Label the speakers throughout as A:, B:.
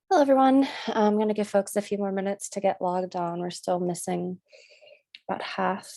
A: Hello, everyone. I'm going to give folks a few more minutes to get logged on. We're still missing about half.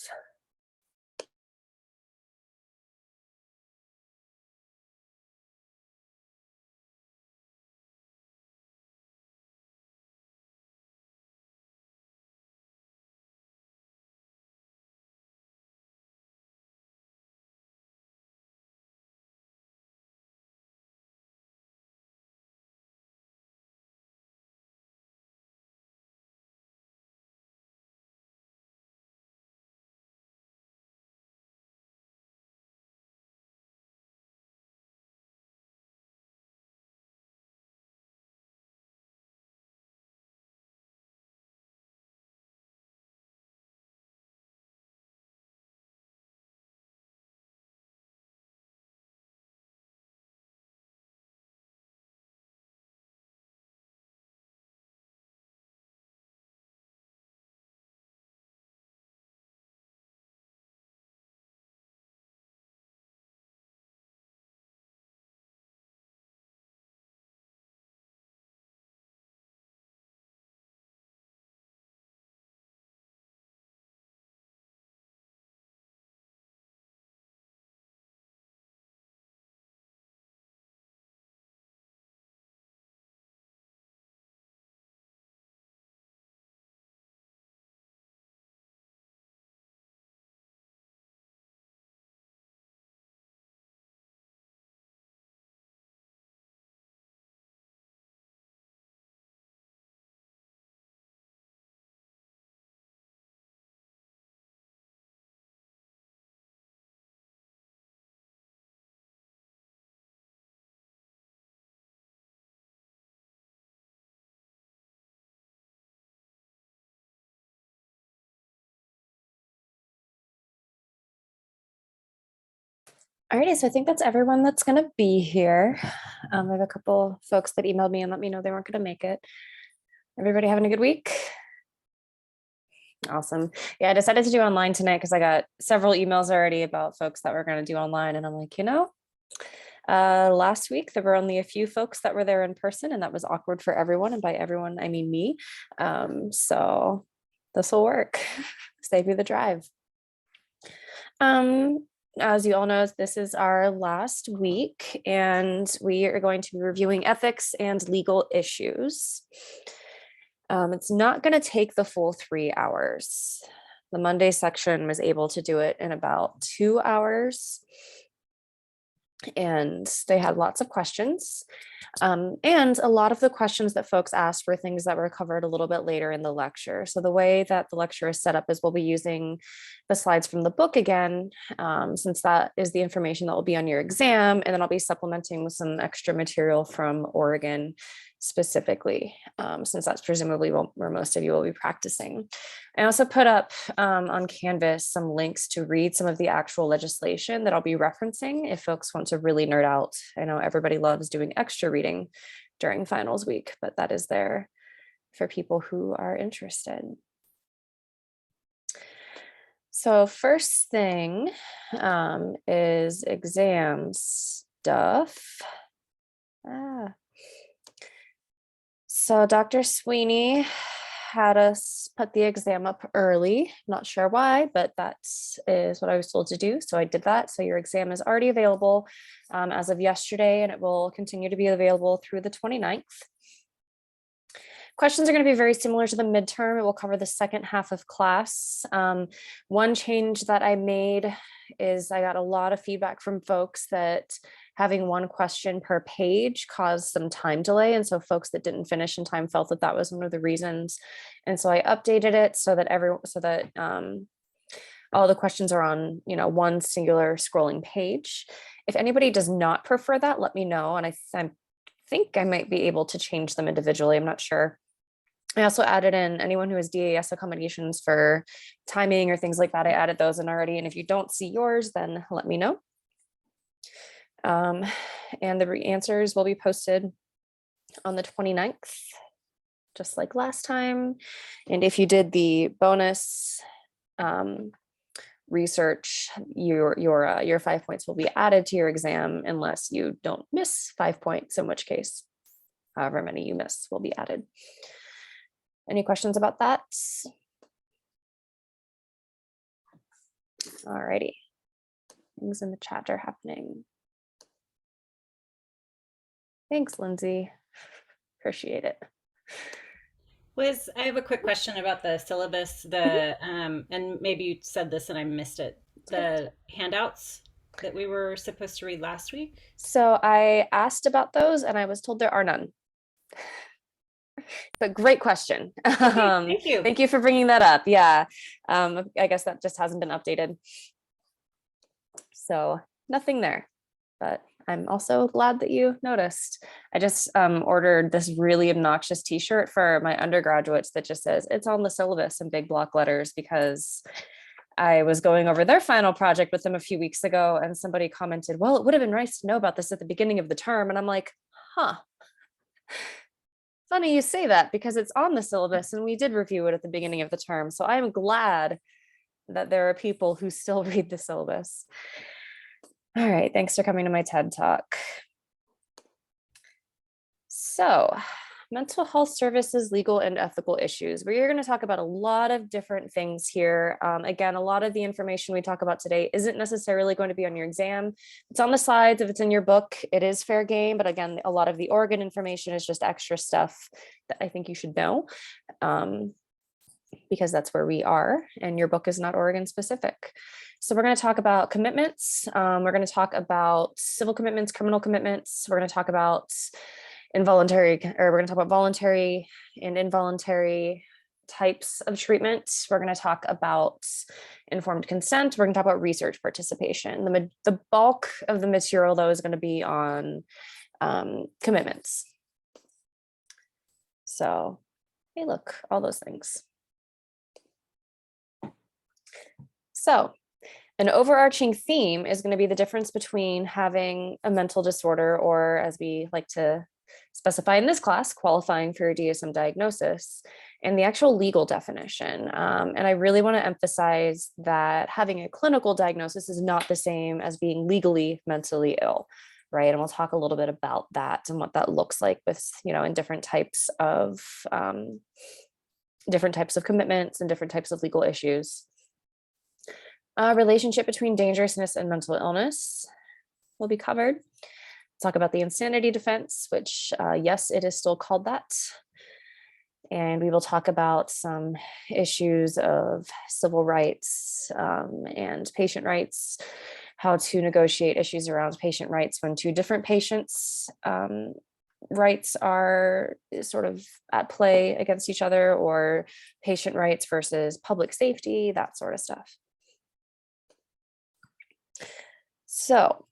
A: Alrighty, so I think that's everyone that's going to be here. I have a couple folks that emailed me and let me know they weren't going to make it. Everybody having a good week? Awesome. Yeah, I decided to do online tonight because I got several emails already about folks that were going to do online. And I'm like, last week there were only a few folks that were there in person, and that was awkward for everyone. And by everyone, I mean me. So this will work. Save you the drive. As you all know, this is our last week, and we are going to be reviewing ethics and legal issues. It's not going to take the full 3 hours. The Monday section was able to do it in about 2 hours, and they had lots of questions. And a lot of the questions that folks asked were things that were covered a little bit later in the lecture. So the way that the lecture is set up is we'll be using the slides from the book again, since that is the information that will be on your exam. And then I'll be supplementing with some extra material from Oregon specifically, since that's presumably where most of you will be practicing. I also put up on Canvas some links to read some of the actual legislation that I'll be referencing if folks want to really nerd out. I know everybody loves doing extra reading during finals week, but that is there for people who are interested. So first thing is exam stuff. So Dr. Sweeney had us put the exam up early. Not sure why, but that is what I was told to do. So I did that. So your exam is already available as of yesterday, and it will continue to be available through the 29th. Questions are going to be very similar to the midterm. It will cover the second half of class. One change that I made is I got a lot of feedback from folks that having one question per page caused some time delay. And so folks that didn't finish in time felt that that was one of the reasons. And so I updated it so that all the questions are on, one singular scrolling page. If anybody does not prefer that, let me know. And I think I might be able to change them individually. I'm not sure. I also added in anyone who has DAS accommodations for timing or things like that. I added those in already. And if you don't see yours, then let me know. And the answers will be posted on the 29th, just like last time. And if you did the bonus research, your 5 points will be added to your exam unless you don't miss 5 points, in which case however many you miss will be added. Any questions about that? All righty. Things in the chat are happening. Thanks, Lindsay. Appreciate it.
B: Liz, I have a quick question about the syllabus, and maybe you said this and I missed it. The handouts that we were supposed to read last week.
A: So I asked about those and I was told there are none. But great question.
B: Okay, thank you.
A: Thank you for bringing that up. Yeah, I guess that just hasn't been updated. So nothing there, but I'm also glad that you noticed. I just ordered this really obnoxious t-shirt for my undergraduates that just says it's on the syllabus in big block letters, because I was going over their final project with them a few weeks ago and somebody commented, well, it would have been nice to know about this at the beginning of the term. And I'm like, huh. Funny you say that, because it's on the syllabus and we did review it at the beginning of the term. So I'm glad that there are people who still read the syllabus. All right, thanks for coming to my TED Talk. So, mental health services, legal and ethical issues. We're going to talk about a lot of different things here. Again, a lot of the information we talk about today isn't necessarily going to be on your exam. It's on the slides. If it's in your book, it is fair game. But again, a lot of the Oregon information is just extra stuff that I think you should know, because that's where we are and your book is not Oregon specific. So we're going to talk about commitments. We're going to talk about civil commitments, criminal commitments. We're going to talk about involuntary, or we're going to talk about voluntary and involuntary types of treatment. We're going to talk about informed consent. We're going to talk about research participation. The bulk of the material, though, is going to be on commitments. So, hey, look, all those things. So, an overarching theme is going to be the difference between having a mental disorder, or as we like to specify in this class, qualifying for a DSM diagnosis, and the actual legal definition. And I really want to emphasize that having a clinical diagnosis is not the same as being legally mentally ill, right? And we'll talk a little bit about that and what that looks like with, in different types of commitments and different types of legal issues. Relationship between dangerousness and mental illness will be covered. Talk about the insanity defense, which yes, it is still called that. And we will talk about some issues of civil rights and patient rights, how to negotiate issues around patient rights when two different patients' rights are sort of at play against each other, or patient rights versus public safety, that sort of stuff. So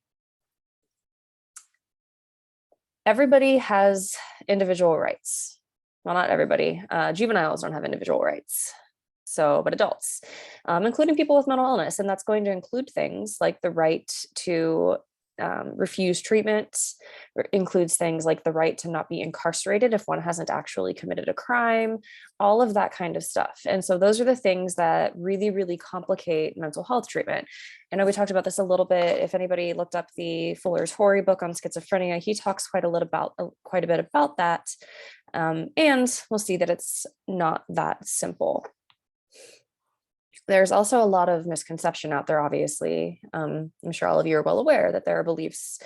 A: everybody has individual rights. Well, not everybody. Juveniles don't have individual rights. So, but adults, including people with mental illness. And that's going to include things like the right to refuse treatment, includes things like the right to not be incarcerated if one hasn't actually committed a crime, all of that kind of stuff. And so those are the things that really, really complicate mental health treatment. I know we talked about this a little bit. If anybody looked up the Fuller's Horry book on schizophrenia, he talks quite a bit about that. And we'll see that it's not that simple. There's also a lot of misconception out there, obviously. I'm sure all of you are well aware that there are beliefs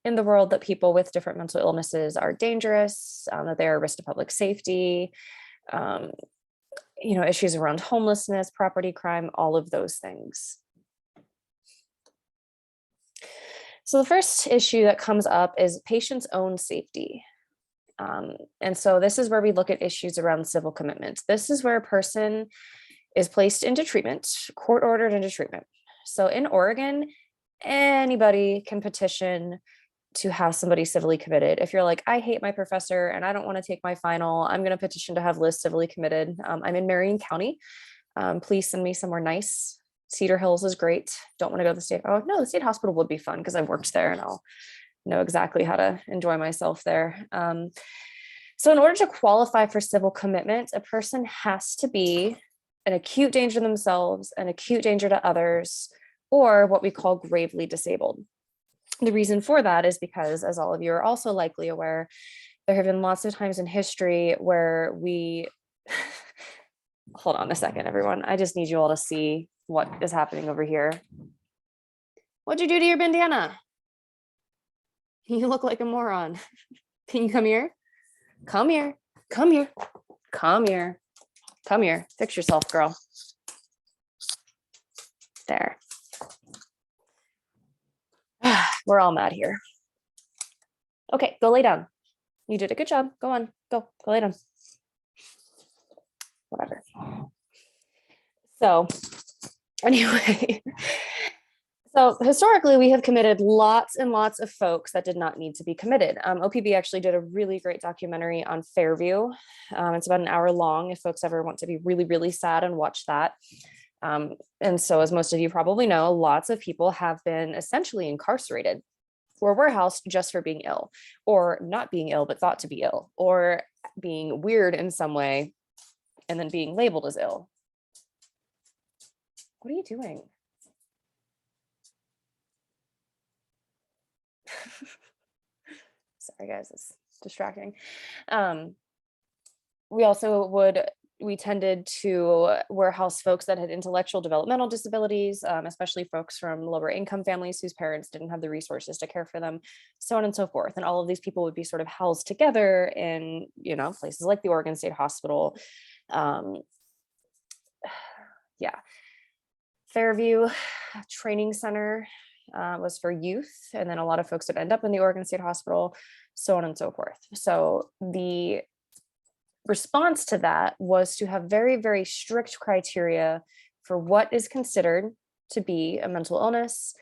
A: in the world that people with different mental illnesses are dangerous, that they are a risk to public safety, issues around homelessness, property crime, all of those things. So the first issue that comes up is patients' own safety. And so this is where we look at issues around civil commitments. This is where a person is placed into treatment, court ordered into treatment. So in Oregon, anybody can petition to have somebody civilly committed. If you're like, I hate my professor and I don't want to take my final, I'm going to petition to have Liz civilly committed. I'm in Marion County. Please send me somewhere nice. Cedar Hills is great. Don't want to go to the state. Oh no, the state hospital would be fun because I've worked there and I'll know exactly how to enjoy myself there. So in order to qualify for civil commitment, a person has to be an acute danger to themselves, an acute danger to others, or what we call gravely disabled. The reason for that is because, as all of you are also likely aware, There have been lots of times in history where we, hold on a second, everyone. I just need you all to see what is happening over here. What'd you do to your bandana? You look like a moron. Can you come here? Come here. Come here. Come here. Come here. Fix yourself, girl. There. We're all mad here. Okay, go lay down. You did a good job. Go on. Go lay down. Whatever. So anyway, so historically, we have committed lots and lots of folks that did not need to be committed. OPB actually did a really great documentary on Fairview. It's about an hour long if folks ever want to be really, really sad and watch that. And so, as most of you probably know, lots of people have been essentially incarcerated or warehoused just for being ill, or not being ill, but thought to be ill, or being weird in some way, and then being labeled as ill. What are you doing? Sorry, guys, it's distracting. We tended to warehouse folks that had intellectual developmental disabilities, especially folks from lower income families whose parents didn't have the resources to care for them, so on and so forth. And all of these people would be sort of housed together in, places like the Oregon State Hospital. Yeah. Fairview Training Center was for youth, and then a lot of folks would end up in the Oregon State Hospital, so on and so forth. So the response to that was to have very, very strict criteria for what is considered to be a mental illness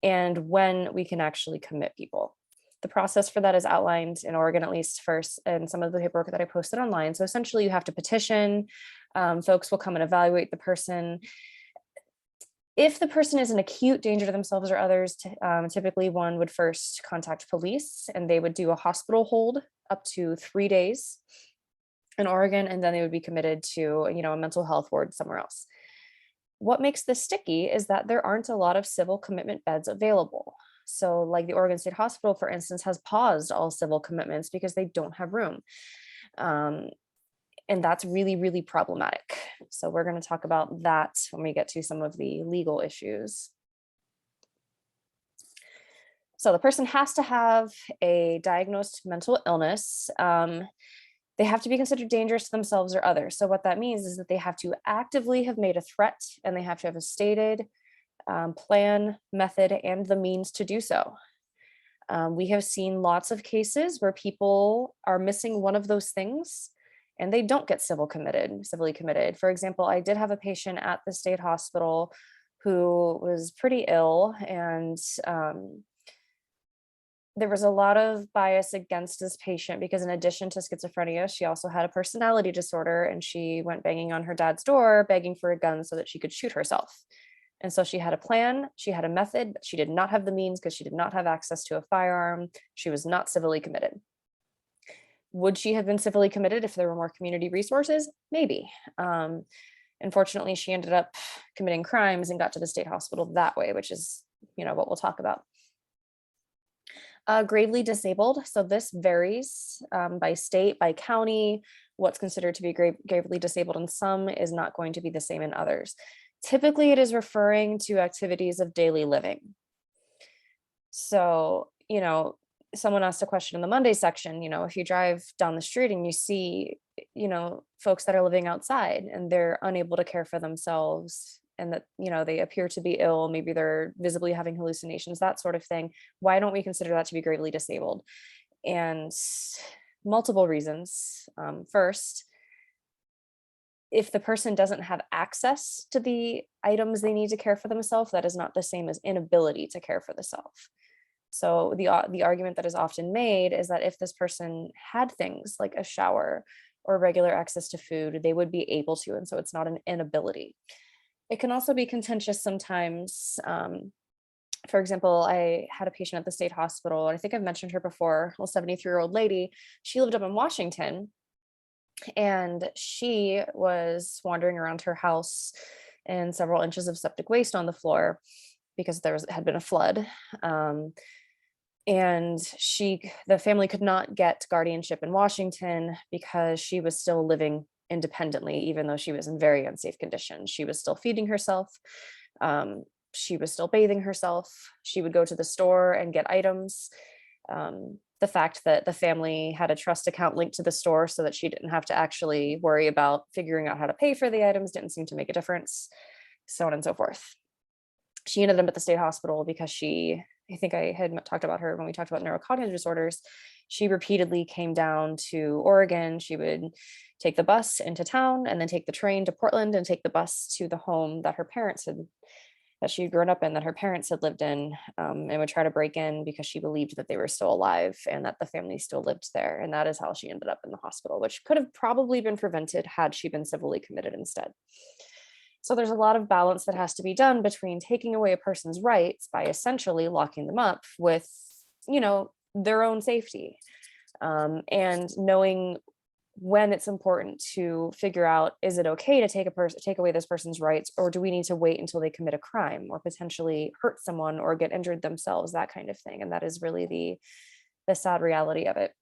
A: and when we can actually commit people. The process for that is outlined in Oregon, at least first, and some of the paperwork that I posted online. So essentially you have to petition, folks will come and evaluate the person. If the person is an acute danger to themselves or others, typically one would first contact police, and they would do a hospital hold up to 3 days in Oregon, and then they would be committed to, a mental health ward somewhere else. What makes this sticky is that there aren't a lot of civil commitment beds available. So like the Oregon State Hospital, for instance, has paused all civil commitments because they don't have room. And that's really, really problematic. So we're going to talk about that when we get to some of the legal issues. So the person has to have a diagnosed mental illness. They have to be considered dangerous to themselves or others. So what that means is that they have to actively have made a threat, and they have to have a stated plan, method, and the means to do so. We have seen lots of cases where people are missing one of those things and they don't get civilly committed. For example, I did have a patient at the state hospital who was pretty ill, and there was a lot of bias against this patient because in addition to schizophrenia, she also had a personality disorder, and she went banging on her dad's door, begging for a gun so that she could shoot herself. And so she had a plan, she had a method, but she did not have the means because she did not have access to a firearm. She was not civilly committed. Would she have been civilly committed if there were more community resources? Maybe. Unfortunately, she ended up committing crimes and got to the state hospital that way, which is, what we'll talk about. Gravely disabled. So this varies by state, by county. What's considered to be gravely disabled in some is not going to be the same in others. Typically, it is referring to activities of daily living. So, someone asked a question in the Monday section, if you drive down the street and you see, folks that are living outside and they're unable to care for themselves, and that, they appear to be ill, maybe they're visibly having hallucinations, that sort of thing. Why don't we consider that to be gravely disabled? And multiple reasons. First, if the person doesn't have access to the items they need to care for themselves, that is not the same as inability to care for the self. So the argument that is often made is that if this person had things like a shower or regular access to food, they would be able to, and so it's not an inability. It can also be contentious sometimes. For example, I had a patient at the state hospital, and I think I've mentioned her before, a 73-year-old lady. She lived up in Washington, and she was wandering around her house and several inches of septic waste on the floor because had been a flood. And the family could not get guardianship in Washington because she was still living independently, even though she was in very unsafe conditions. She was still feeding herself. Um, she was still bathing herself. She would go to the store and get items. The fact that the family had a trust account linked to the store so that she didn't have to actually worry about figuring out how to pay for the items didn't seem to make a difference, so on and so forth. She ended up at the state hospital because I think I had talked about her when we talked about neurocognitive disorders. She repeatedly came down to Oregon. She would take the bus into town and then take the train to Portland and take the bus to the home that she had grown up in, that her parents had lived in, and would try to break in because she believed that they were still alive and that the family still lived there. And that is how she ended up in the hospital, which could have probably been prevented had she been civilly committed instead. So there's a lot of balance that has to be done between taking away a person's rights by essentially locking them up with, their own safety, and knowing when it's important to figure out, is it okay to take away this person's rights, or do we need to wait until they commit a crime or potentially hurt someone or get injured themselves, that kind of thing. And that is really the sad reality of it.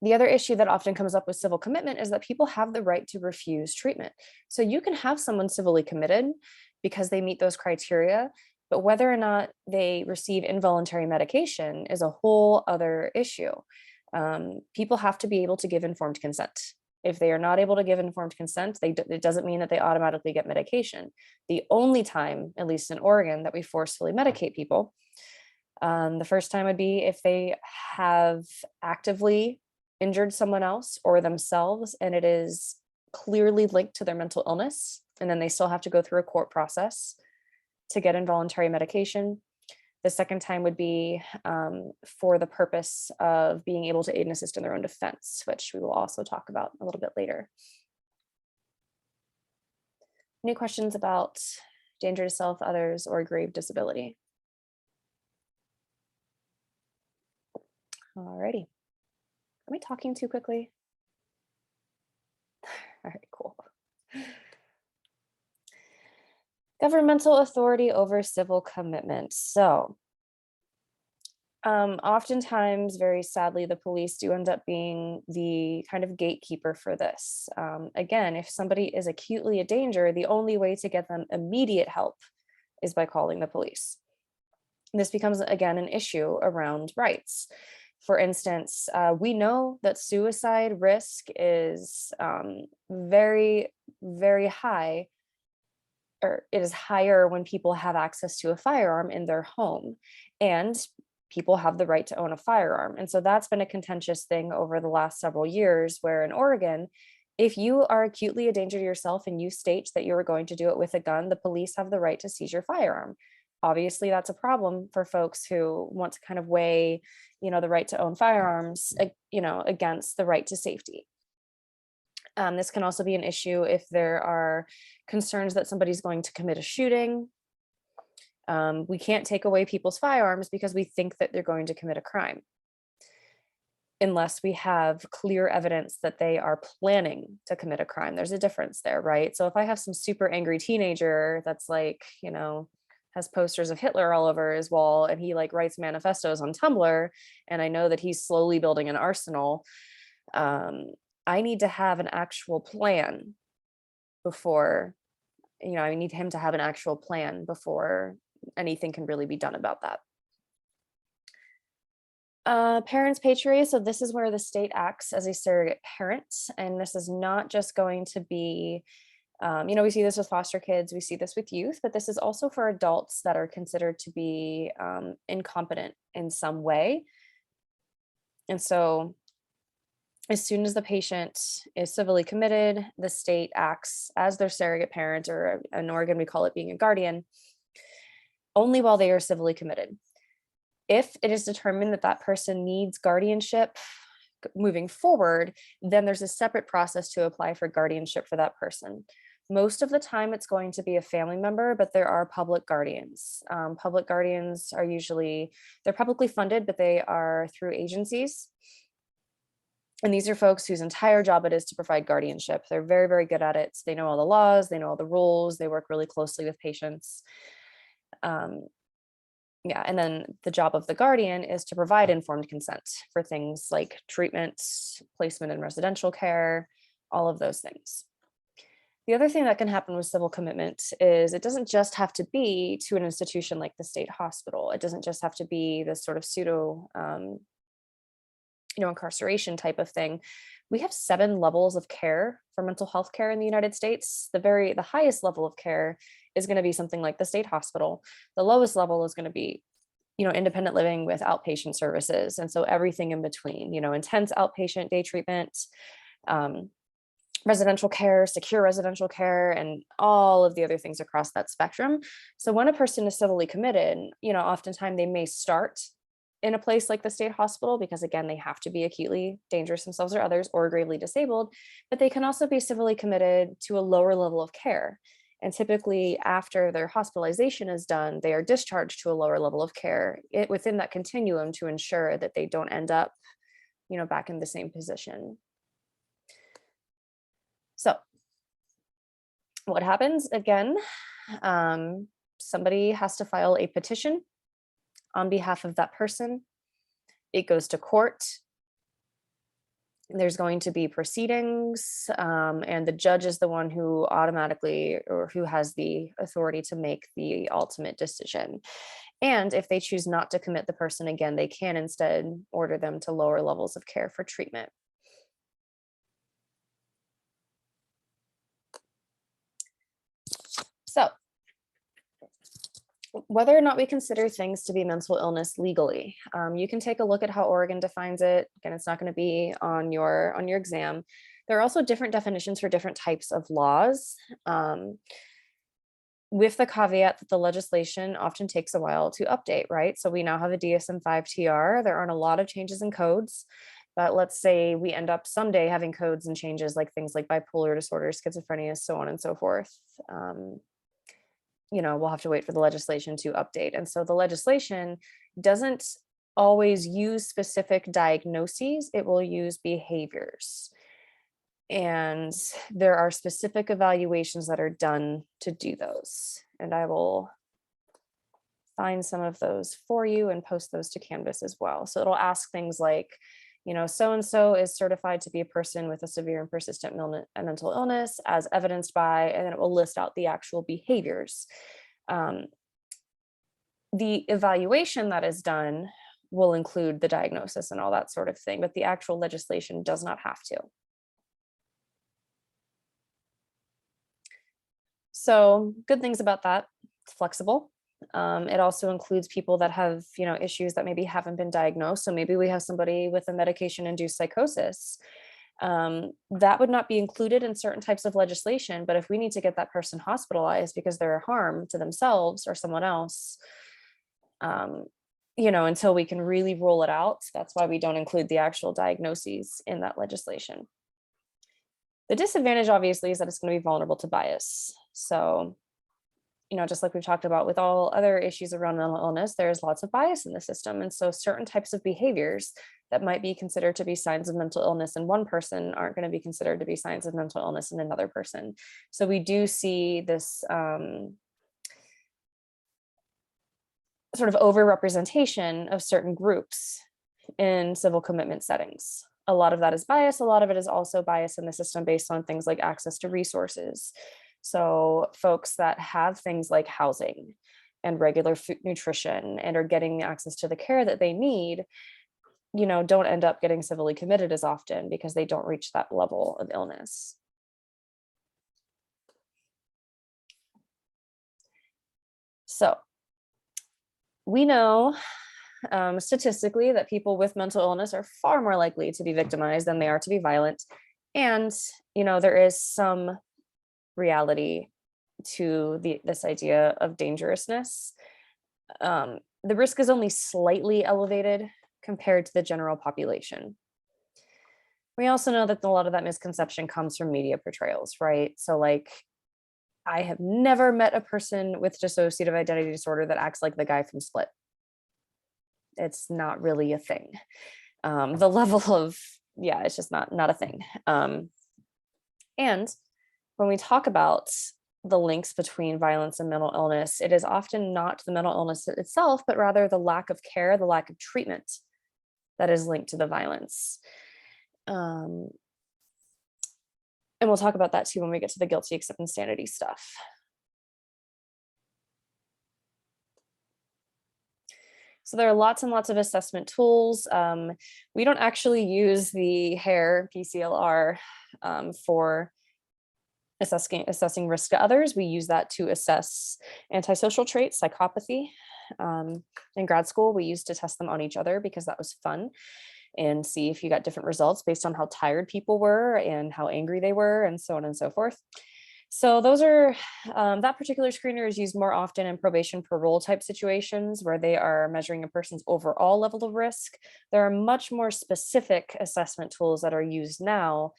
A: The other issue that often comes up with civil commitment is that people have the right to refuse treatment. So you can have someone civilly committed because they meet those criteria, but whether or not they receive involuntary medication is a whole other issue. People have to be able to give informed consent. If they are not able to give informed consent, it doesn't mean that they automatically get medication. The only time, at least in Oregon, that we forcefully medicate people, the first time would be if they have actively injured someone else or themselves, and it is clearly linked to their mental illness, and then they still have to go through a court process to get involuntary medication. The second time would be for the purpose of being able to aid and assist in their own defense, which we will also talk about a little bit later. Any questions about danger to self, others, or grave disability? Alrighty. Am I talking too quickly? All right, cool. Governmental authority over civil commitment. So oftentimes, very sadly, the police do end up being the kind of gatekeeper for this. Again, if somebody is acutely a danger, the only way to get them immediate help is by calling the police. This becomes, again, an issue around rights. For instance, we know that suicide risk is very, very high, or it is higher when people have access to a firearm in their home, and people have the right to own a firearm. And so that's been a contentious thing over the last several years, where in Oregon, if you are acutely a danger to yourself and you state that you're going to do it with a gun, the police have the right to seize your firearm. Obviously, that's a problem for folks who want to kind of weigh, the right to own firearms, against the right to safety. This can also be an issue if there are concerns that somebody's going to commit a shooting. We can't take away people's firearms because we think that they're going to commit a crime, unless we have clear evidence that they are planning to commit a crime. There's a difference there, right? So if I have some super angry teenager that's like, has posters of Hitler all over his wall, and he like writes manifestos on Tumblr, and I know that he's slowly building an arsenal, I need to have an actual plan before, I need him to have an actual plan before anything can really be done about that. Parents' patria. So this is where the state acts as a surrogate parent. And this is not just going to be, we see this with foster kids, we see this with youth, but this is also for adults that are considered to be incompetent in some way. And so as soon as the patient is civilly committed, the state acts as their surrogate parent, or in Oregon, we call it being a guardian, only while they are civilly committed. If it is determined that that person needs guardianship moving forward, then there's a separate process to apply for guardianship for that person. Most of the time it's going to be a family member, but there are public guardians. Public guardians are they're publicly funded, but they are through agencies. And these are folks whose entire job it is to provide guardianship. They're very, very good at it. They know all the laws, they know all the rules, they work really closely with patients. Yeah, and then the job of the guardian is to provide informed consent for things like treatment, placement in residential care, all of those things. The other thing that can happen with civil commitment is it doesn't just have to be to an institution like the state hospital. It doesn't just have to be this sort of pseudo, incarceration type of thing. We have 7 levels of care for mental health care in the United States. The highest level of care is going to be something like the state hospital. The lowest level is going to be, independent living with outpatient services. And so everything in between, intense outpatient day treatment, um, residential care, secure residential care, and all of the other things across that spectrum. So when a person is civilly committed, oftentimes they may start in a place like the state hospital because, again, they have to be acutely dangerous themselves or others or gravely disabled, but they can also be civilly committed to a lower level of care. And typically after their hospitalization is done, they are discharged to a lower level of care within that continuum to ensure that they don't end up, back in the same position. So what happens again? Somebody has to file a petition on behalf of that person. It goes to court. There's going to be proceedings, and the judge is the one who automatically, or who has the authority to make the ultimate decision. And if they choose not to commit the person again, they can instead order them to lower levels of care for treatment. So whether or not we consider things to be mental illness legally, you can take a look at how Oregon defines it. Again, it's not going to be on your exam. There are also different definitions for different types of laws, with the caveat that the legislation often takes a while to update, right? So we now have a DSM-5 TR. There aren't a lot of changes in codes, but let's say we end up someday having codes and changes like things like bipolar disorder, schizophrenia, so on and so forth. We'll have to wait for the legislation to update. And so the legislation doesn't always use specific diagnoses, it will use behaviors. And there are specific evaluations that are done to do those. And I will find some of those for you and post those to Canvas as well. So it'll ask things like, so-and-so is certified to be a person with a severe and persistent mental illness as evidenced by, and then it will list out the actual behaviors. The evaluation that is done will include the diagnosis and all that sort of thing, but the actual legislation does not have to. So good things about that, it's flexible. It also includes people that have, issues that maybe haven't been diagnosed. So maybe we have somebody with a medication-induced psychosis. That would not be included in certain types of legislation, but if we need to get that person hospitalized because they're a harm to themselves or someone else, until we can really roll it out, that's why we don't include the actual diagnoses in that legislation. The disadvantage, obviously, is that it's going to be vulnerable to bias. So, just like we've talked about with all other issues around mental illness, there's lots of bias in the system. And so certain types of behaviors that might be considered to be signs of mental illness in one person aren't going to be considered to be signs of mental illness in another person. So we do see this sort of overrepresentation of certain groups in civil commitment settings. A lot of that is bias. A lot of it is also bias in the system based on things like access to resources. So folks that have things like housing and regular food, nutrition, and are getting access to the care that they need, don't end up getting civilly committed as often because they don't reach that level of illness. So we know statistically that people with mental illness are far more likely to be victimized than they are to be violent. And, there is some reality to this idea of dangerousness. The risk is only slightly elevated compared to the general population. We also know that a lot of that misconception comes from media portrayals, right? So like, I have never met a person with dissociative identity disorder that acts like the guy from Split. It's not really a thing. The level of, it's just not a thing. And when we talk about the links between violence and mental illness, it is often not the mental illness itself, but rather the lack of care, the lack of treatment that is linked to the violence. Um, and we'll talk about that too when we get to the guilty, accept, insanity stuff. So there are lots and lots of assessment tools. We don't actually use the HARE PCLR for assessing risk to others. We use that to assess antisocial traits, psychopathy. In grad school, we used to test them on each other because that was fun, and see if you got different results based on how tired people were and how angry they were, and so on and so forth. So those are, that particular screener is used more often in probation parole type situations where they are measuring a person's overall level of risk. There are much more specific assessment tools that are used now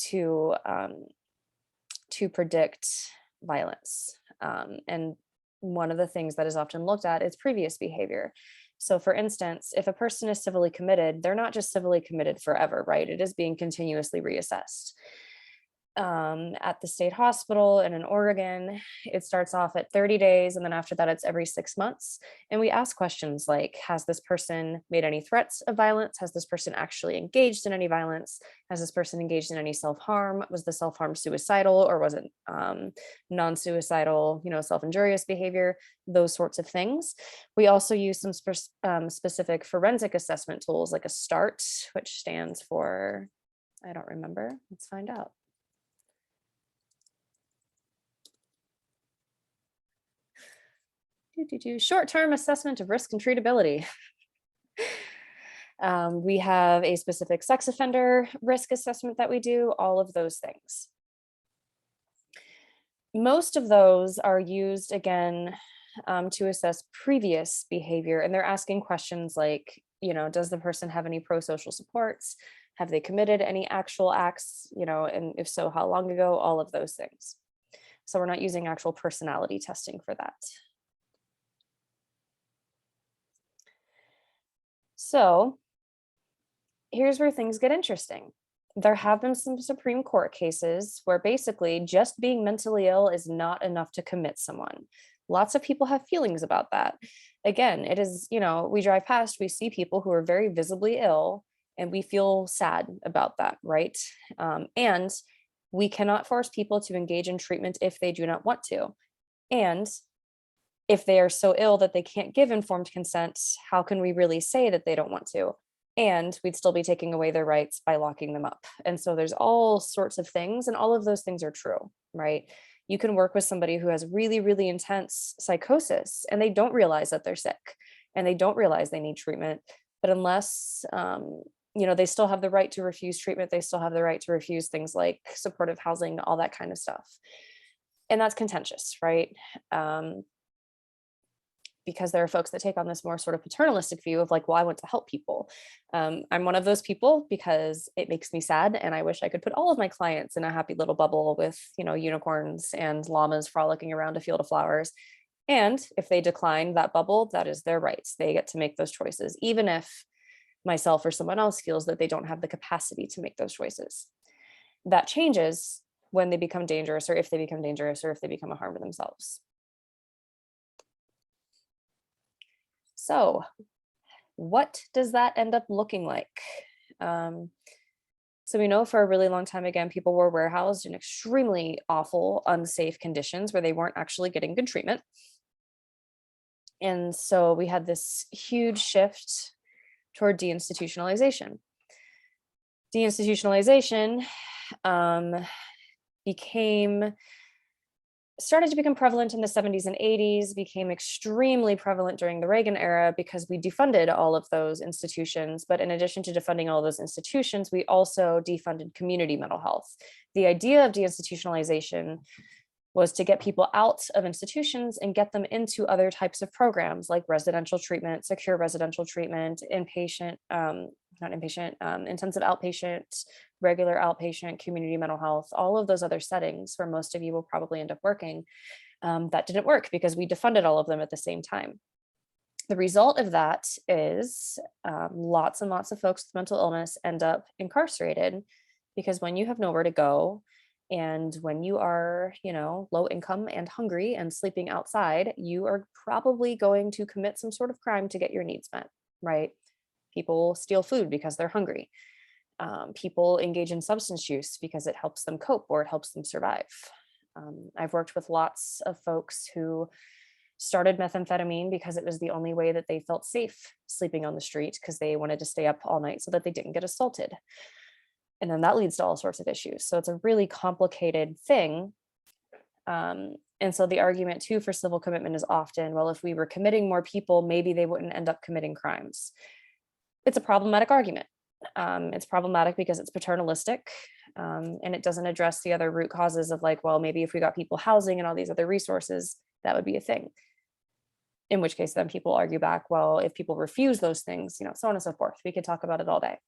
A: to predict violence. And one of the things that is often looked at is previous behavior. So for instance, if a person is civilly committed, they're not just civilly committed forever, right? It is being continuously reassessed. At the state hospital and in Oregon, it starts off at 30 days. And then after that, it's every 6 months. And we ask questions like, has this person made any threats of violence? Has this person actually engaged in any violence? Has this person engaged in any self-harm? Was the self-harm suicidal, or was it non-suicidal, self-injurious behavior, those sorts of things. We also use some specific forensic assessment tools like a START, which stands for, I don't remember. Let's find out. Short-term assessment of risk and treatability. We have a specific sex offender risk assessment that we do, all of those things. Most of those are used again to assess previous behavior, and they're asking questions like, does the person have any pro-social supports? Have they committed any actual acts, and if so, how long ago? All of those things. So we're not using actual personality testing for that. So here's where things get interesting. There have been some Supreme Court cases where basically just being mentally ill is not enough to commit someone. Lots of people have feelings about that. Again, it is, we drive past, we see people who are very visibly ill, and we feel sad about that, right? And we cannot force people to engage in treatment if they do not want to. And if they are so ill that they can't give informed consent, how can we really say that they don't want to? And we'd still be taking away their rights by locking them up. And so there's all sorts of things, and all of those things are true, right? You can work with somebody who has really, really intense psychosis and they don't realize that they're sick and they don't realize they need treatment. But unless, they still have the right to refuse treatment, they still have the right to refuse things like supportive housing, all that kind of stuff. And that's contentious, right? Because there are folks that take on this more sort of paternalistic view of like, well, I want to help people. I'm one of those people because it makes me sad, and I wish I could put all of my clients in a happy little bubble with, unicorns and llamas frolicking around a field of flowers. And if they decline that bubble, that is their rights. They get to make those choices, even if myself or someone else feels that they don't have the capacity to make those choices. That changes when they become dangerous, or if they become dangerous, or if they become a harm to themselves. So what does that end up looking like? So we know for a really long time, again, people were warehoused in extremely awful, unsafe conditions where they weren't actually getting good treatment. And so we had this huge shift toward deinstitutionalization. Deinstitutionalization started to become prevalent in the 70s and 80s, became extremely prevalent during the Reagan era because we defunded all of those institutions. But in addition to defunding all those institutions, we also defunded community mental health. The idea of deinstitutionalization was to get people out of institutions and get them into other types of programs like residential treatment, secure residential treatment, inpatient, not inpatient, intensive outpatient, regular outpatient, community mental health, all of those other settings where most of you will probably end up working. That didn't work because we defunded all of them at the same time. The result of that is lots and lots of folks with mental illness end up incarcerated because when you have nowhere to go And when you are, low income and hungry and sleeping outside, you are probably going to commit some sort of crime to get your needs met, right? People steal food because they're hungry. People engage in substance use because it helps them cope or it helps them survive. I've worked with lots of folks who started methamphetamine because it was the only way that they felt safe sleeping on the street because they wanted to stay up all night so that they didn't get assaulted. And then that leads to all sorts of issues. So it's a really complicated thing. And so the argument too for civil commitment is often, well, if we were committing more people, maybe they wouldn't end up committing crimes. It's a problematic argument. It's problematic because it's paternalistic, and it doesn't address the other root causes of like, well, maybe if we got people housing and all these other resources, that would be a thing. In which case then people argue back, well, if people refuse those things, so on and so forth. We could talk about it all day.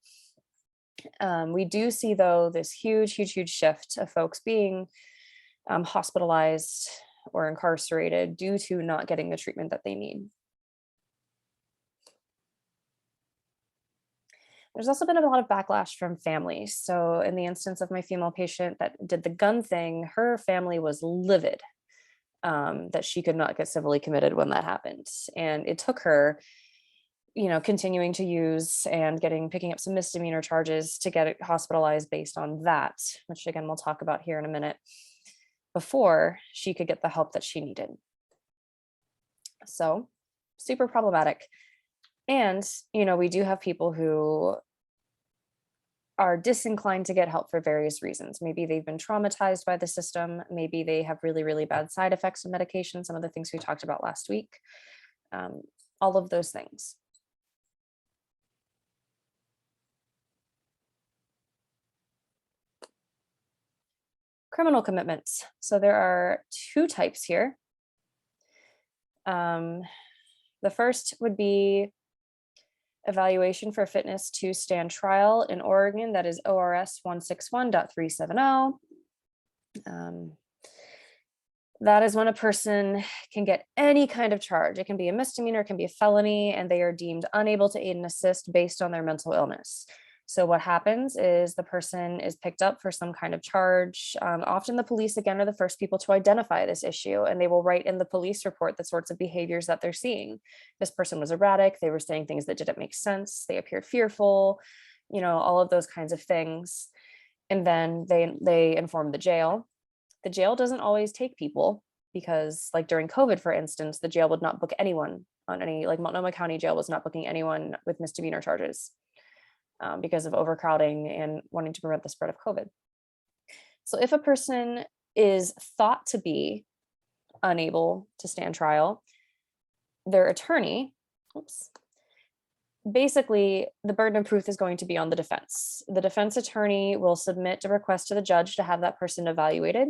A: We do see, though, this huge, huge, huge shift of folks being hospitalized or incarcerated due to not getting the treatment that they need. There's also been a lot of backlash from families. So in the instance of my female patient that did the gun thing, her family was livid that she could not get civilly committed when that happened. And it took her, continuing to use and picking up some misdemeanor charges to get it hospitalized based on that, which again, we'll talk about here in a minute, before she could get the help that she needed. So super problematic. And, we do have people who are disinclined to get help for various reasons. Maybe they've been traumatized by the system. Maybe they have really, really bad side effects of medication, some of the things we talked about last week. All of those things. Criminal commitments. So there are two types here. The first would be evaluation for fitness to stand trial in Oregon. That is ORS 161.370. That is when a person can get any kind of charge. It can be a misdemeanor, it can be a felony, and they are deemed unable to aid and assist based on their mental illness. So what happens is the person is picked up for some kind of charge. Often the police, again, are the first people to identify this issue, and they will write in the police report the sorts of behaviors that they're seeing. This person was erratic. They were saying things that didn't make sense. They appeared fearful, all of those kinds of things. And then they inform the jail. The jail doesn't always take people because, like during COVID, for instance, the jail would not book anyone on any, like Multnomah County Jail was not booking anyone with misdemeanor charges. Because of overcrowding and wanting to prevent the spread of COVID. So if a person is thought to be unable to stand trial, their attorney, basically the burden of proof is going to be on the defense. The defense attorney will submit a request to the judge to have that person evaluated.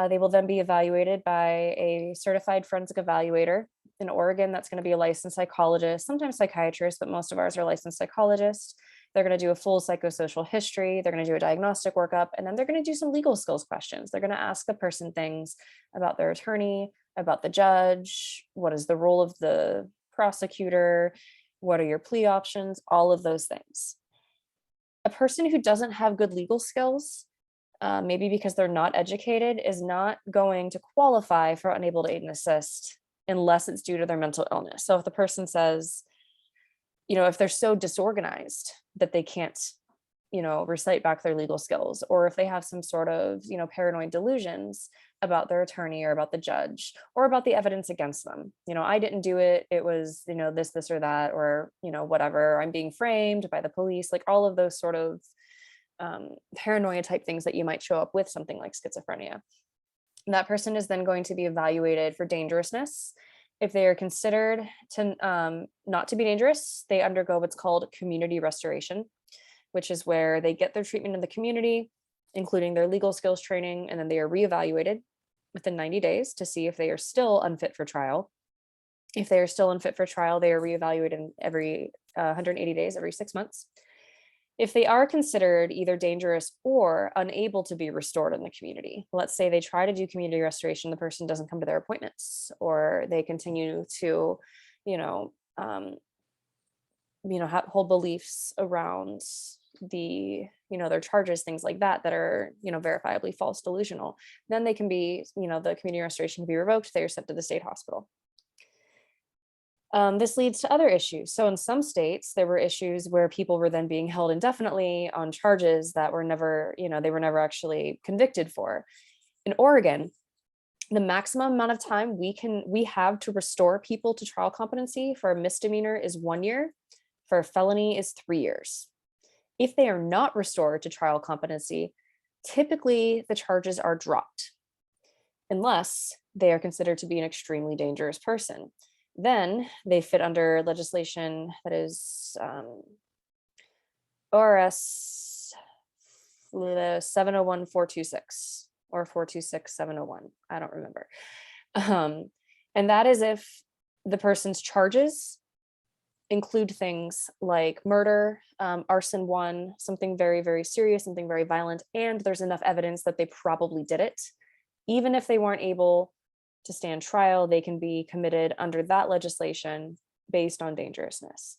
A: They will then be evaluated by a certified forensic evaluator. In Oregon, that's going to be a licensed psychologist, sometimes psychiatrist, but most of ours are licensed psychologists. They're going to do a full psychosocial history. They're going to do a diagnostic workup, and then they're going to do some legal skills questions. They're going to ask the person things about their attorney, about the judge, what is the role of the prosecutor, what are your plea options, all of those things. A person who doesn't have good legal skills, maybe because they're not educated, is not going to qualify for unable to aid and assist unless it's due to their mental illness. So if the person says, if they're so disorganized that they can't, recite back their legal skills, or if they have some sort of, paranoid delusions about their attorney or about the judge or about the evidence against them. I didn't do it. It was, this, or that, or, whatever. I'm being framed by the police, like all of those sort of paranoia type things that you might show up with something like schizophrenia. That person is then going to be evaluated for dangerousness. If they are considered to not to be dangerous, they undergo what's called community restoration, which is where they get their treatment in the community, including their legal skills training, and then they are reevaluated within 90 days to see if they are still unfit for trial. If they are still unfit for trial, they are reevaluated every 180 days, every 6 months. If they are considered either dangerous or unable to be restored in the community, let's say they try to do community restoration, the person doesn't come to their appointments, or they continue to, hold beliefs around, their charges, things like that, that are, verifiably false, delusional, then they can be, the community restoration can be revoked. They are sent to the state hospital. This leads to other issues. So in some states, there were issues where people were then being held indefinitely on charges that were never, they were never actually convicted for. In Oregon, the maximum amount of time we have to restore people to trial competency for a misdemeanor is 1 year. For a felony is 3 years. If they are not restored to trial competency, typically the charges are dropped unless they are considered to be an extremely dangerous person. Then they fit under legislation that is ORS 701426 or 426701. I don't remember. And that is if the person's charges include things like murder, arson one, something very, very serious, something very violent, and there's enough evidence that they probably did it. Even if they weren't able to stand trial, they can be committed under that legislation based on dangerousness.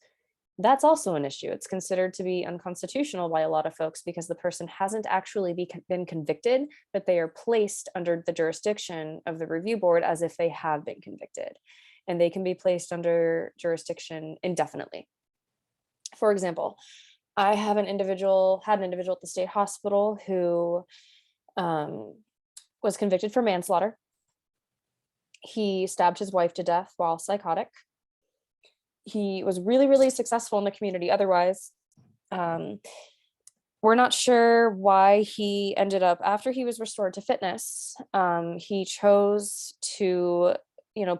A: That's also an issue. It's considered to be unconstitutional by a lot of folks because the person hasn't actually been convicted, but they are placed under the jurisdiction of the review board as if they have been convicted. And they can be placed under jurisdiction indefinitely. For example, I had an individual at the state hospital who was convicted for manslaughter. He stabbed his wife to death while psychotic. He was really, really successful in the community otherwise. We're not sure why he ended up, after he was restored to fitness, he chose to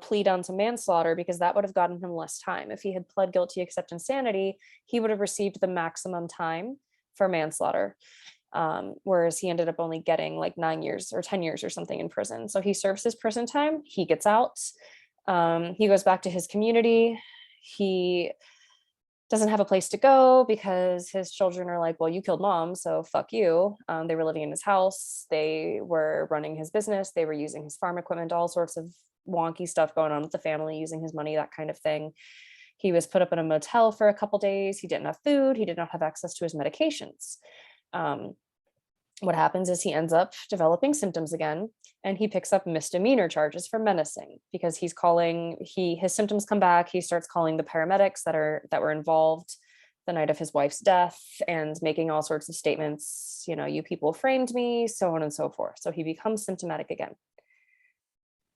A: plead on to manslaughter because that would have gotten him less time. If he had pled guilty except insanity, he would have received the maximum time for manslaughter. Whereas he ended up only getting like 9 years or 10 years or something in prison. So he serves his prison time, he gets out, he goes back to his community. He doesn't have a place to go because his children are like, well, you killed mom, so fuck you. They were living in his house. They were running his business. They were using his farm equipment, all sorts of wonky stuff going on with the family, using his money, that kind of thing. He was put up in a motel for a couple days. He didn't have food. He did not have access to his medications. What happens is he ends up developing symptoms again, and he picks up misdemeanor charges for menacing because his symptoms come back. He starts calling the paramedics that were involved the night of his wife's death and making all sorts of statements, you people framed me, so on and so forth. So he becomes symptomatic again.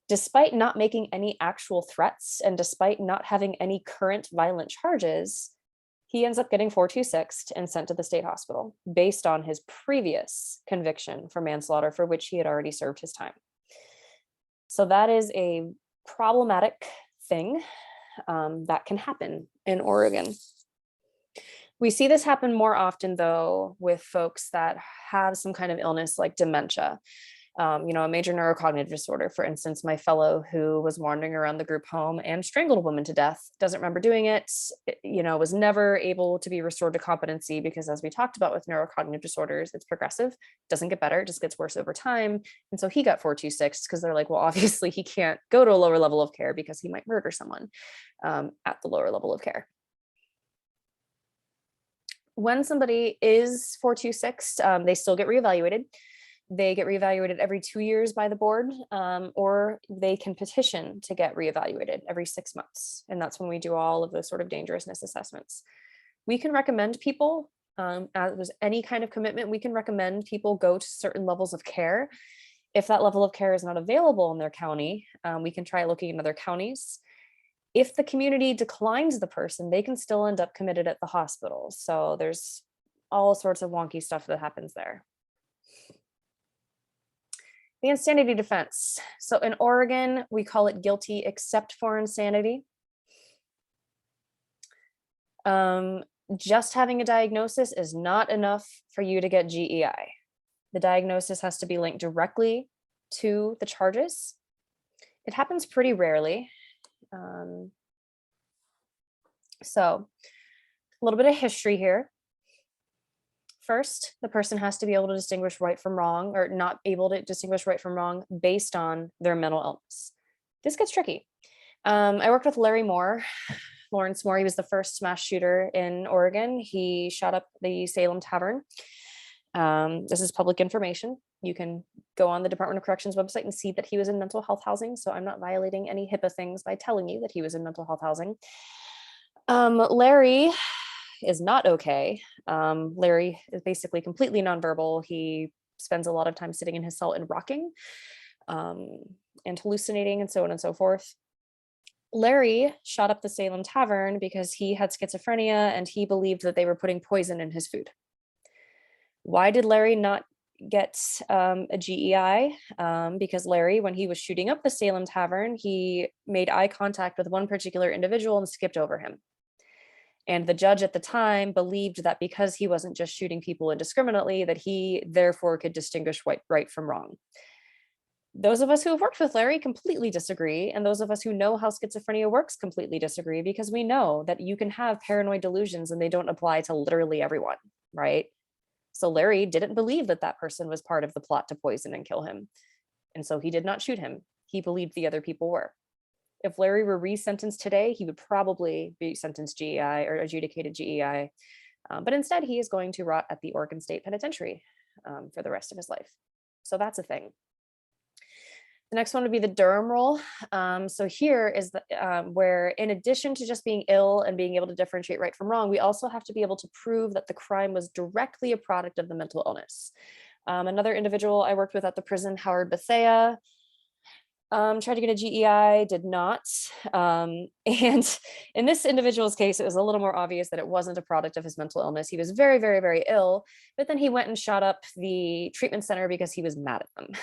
A: Despite not making any actual threats and despite not having any current violent charges, he ends up getting 426'd and sent to the state hospital based on his previous conviction for manslaughter for which he had already served his time. So that is a problematic thing that can happen in Oregon. We see this happen more often, though, with folks that have some kind of illness like dementia. A major neurocognitive disorder. For instance, my fellow who was wandering around the group home and strangled a woman to death, doesn't remember doing it, was never able to be restored to competency because, as we talked about with neurocognitive disorders, it's progressive, doesn't get better, it just gets worse over time. And so he got 426 because they're like, well, obviously he can't go to a lower level of care because he might murder someone at the lower level of care. When somebody is 426, they still get reevaluated. They get reevaluated every 2 years by the board, or they can petition to get reevaluated every 6 months. And that's when we do all of those sort of dangerousness assessments. We can recommend people, as there's any kind of commitment, we can recommend people go to certain levels of care. If that level of care is not available in their county, we can try looking in other counties. If the community declines the person, they can still end up committed at the hospital. So there's all sorts of wonky stuff that happens there. The insanity defense. So in Oregon, we call it guilty except for insanity. Just having a diagnosis is not enough for you to get GEI. The diagnosis has to be linked directly to the charges. It happens pretty rarely. So a little bit of history here. First, the person has to be able to distinguish right from wrong, or not able to distinguish right from wrong based on their mental illness. This gets tricky. I worked with Larry Moore Lawrence Moore. He was the first mass shooter in Oregon. He shot up the Salem Tavern. This is public information. You can go on the Department of Corrections website and see that he was in mental health housing. So I'm not violating any HIPAA things by telling you that he was in mental health housing. Larry is not okay. Larry is basically completely nonverbal. He spends a lot of time sitting in his cell and rocking and hallucinating and so on and so forth. Larry shot up the Salem Tavern because he had schizophrenia and he believed that they were putting poison in his food. Why did Larry not get a GEI? Because Larry, when he was shooting up the Salem Tavern, he made eye contact with one particular individual and skipped over him. And the judge at the time believed that because he wasn't just shooting people indiscriminately, that he therefore could distinguish right from wrong. Those of us who have worked with Larry completely disagree. And those of us who know how schizophrenia works completely disagree, because we know that you can have paranoid delusions and they don't apply to literally everyone, right? So Larry didn't believe that that person was part of the plot to poison and kill him. And so he did not shoot him. He believed the other people were. If Larry were resentenced today, he would probably be sentenced GEI or adjudicated GEI. But instead, he is going to rot at the Oregon State Penitentiary for the rest of his life. So that's a thing. The next one would be the Durham rule. So here is where, in addition to just being ill and being able to differentiate right from wrong, we also have to be able to prove that the crime was directly a product of the mental illness. Another individual I worked with at the prison, Howard Bethea, tried to get a GEI, did not. And in this individual's case, it was a little more obvious that it wasn't a product of his mental illness. He was very, very, very ill, but then he went and shot up the treatment center because he was mad at them.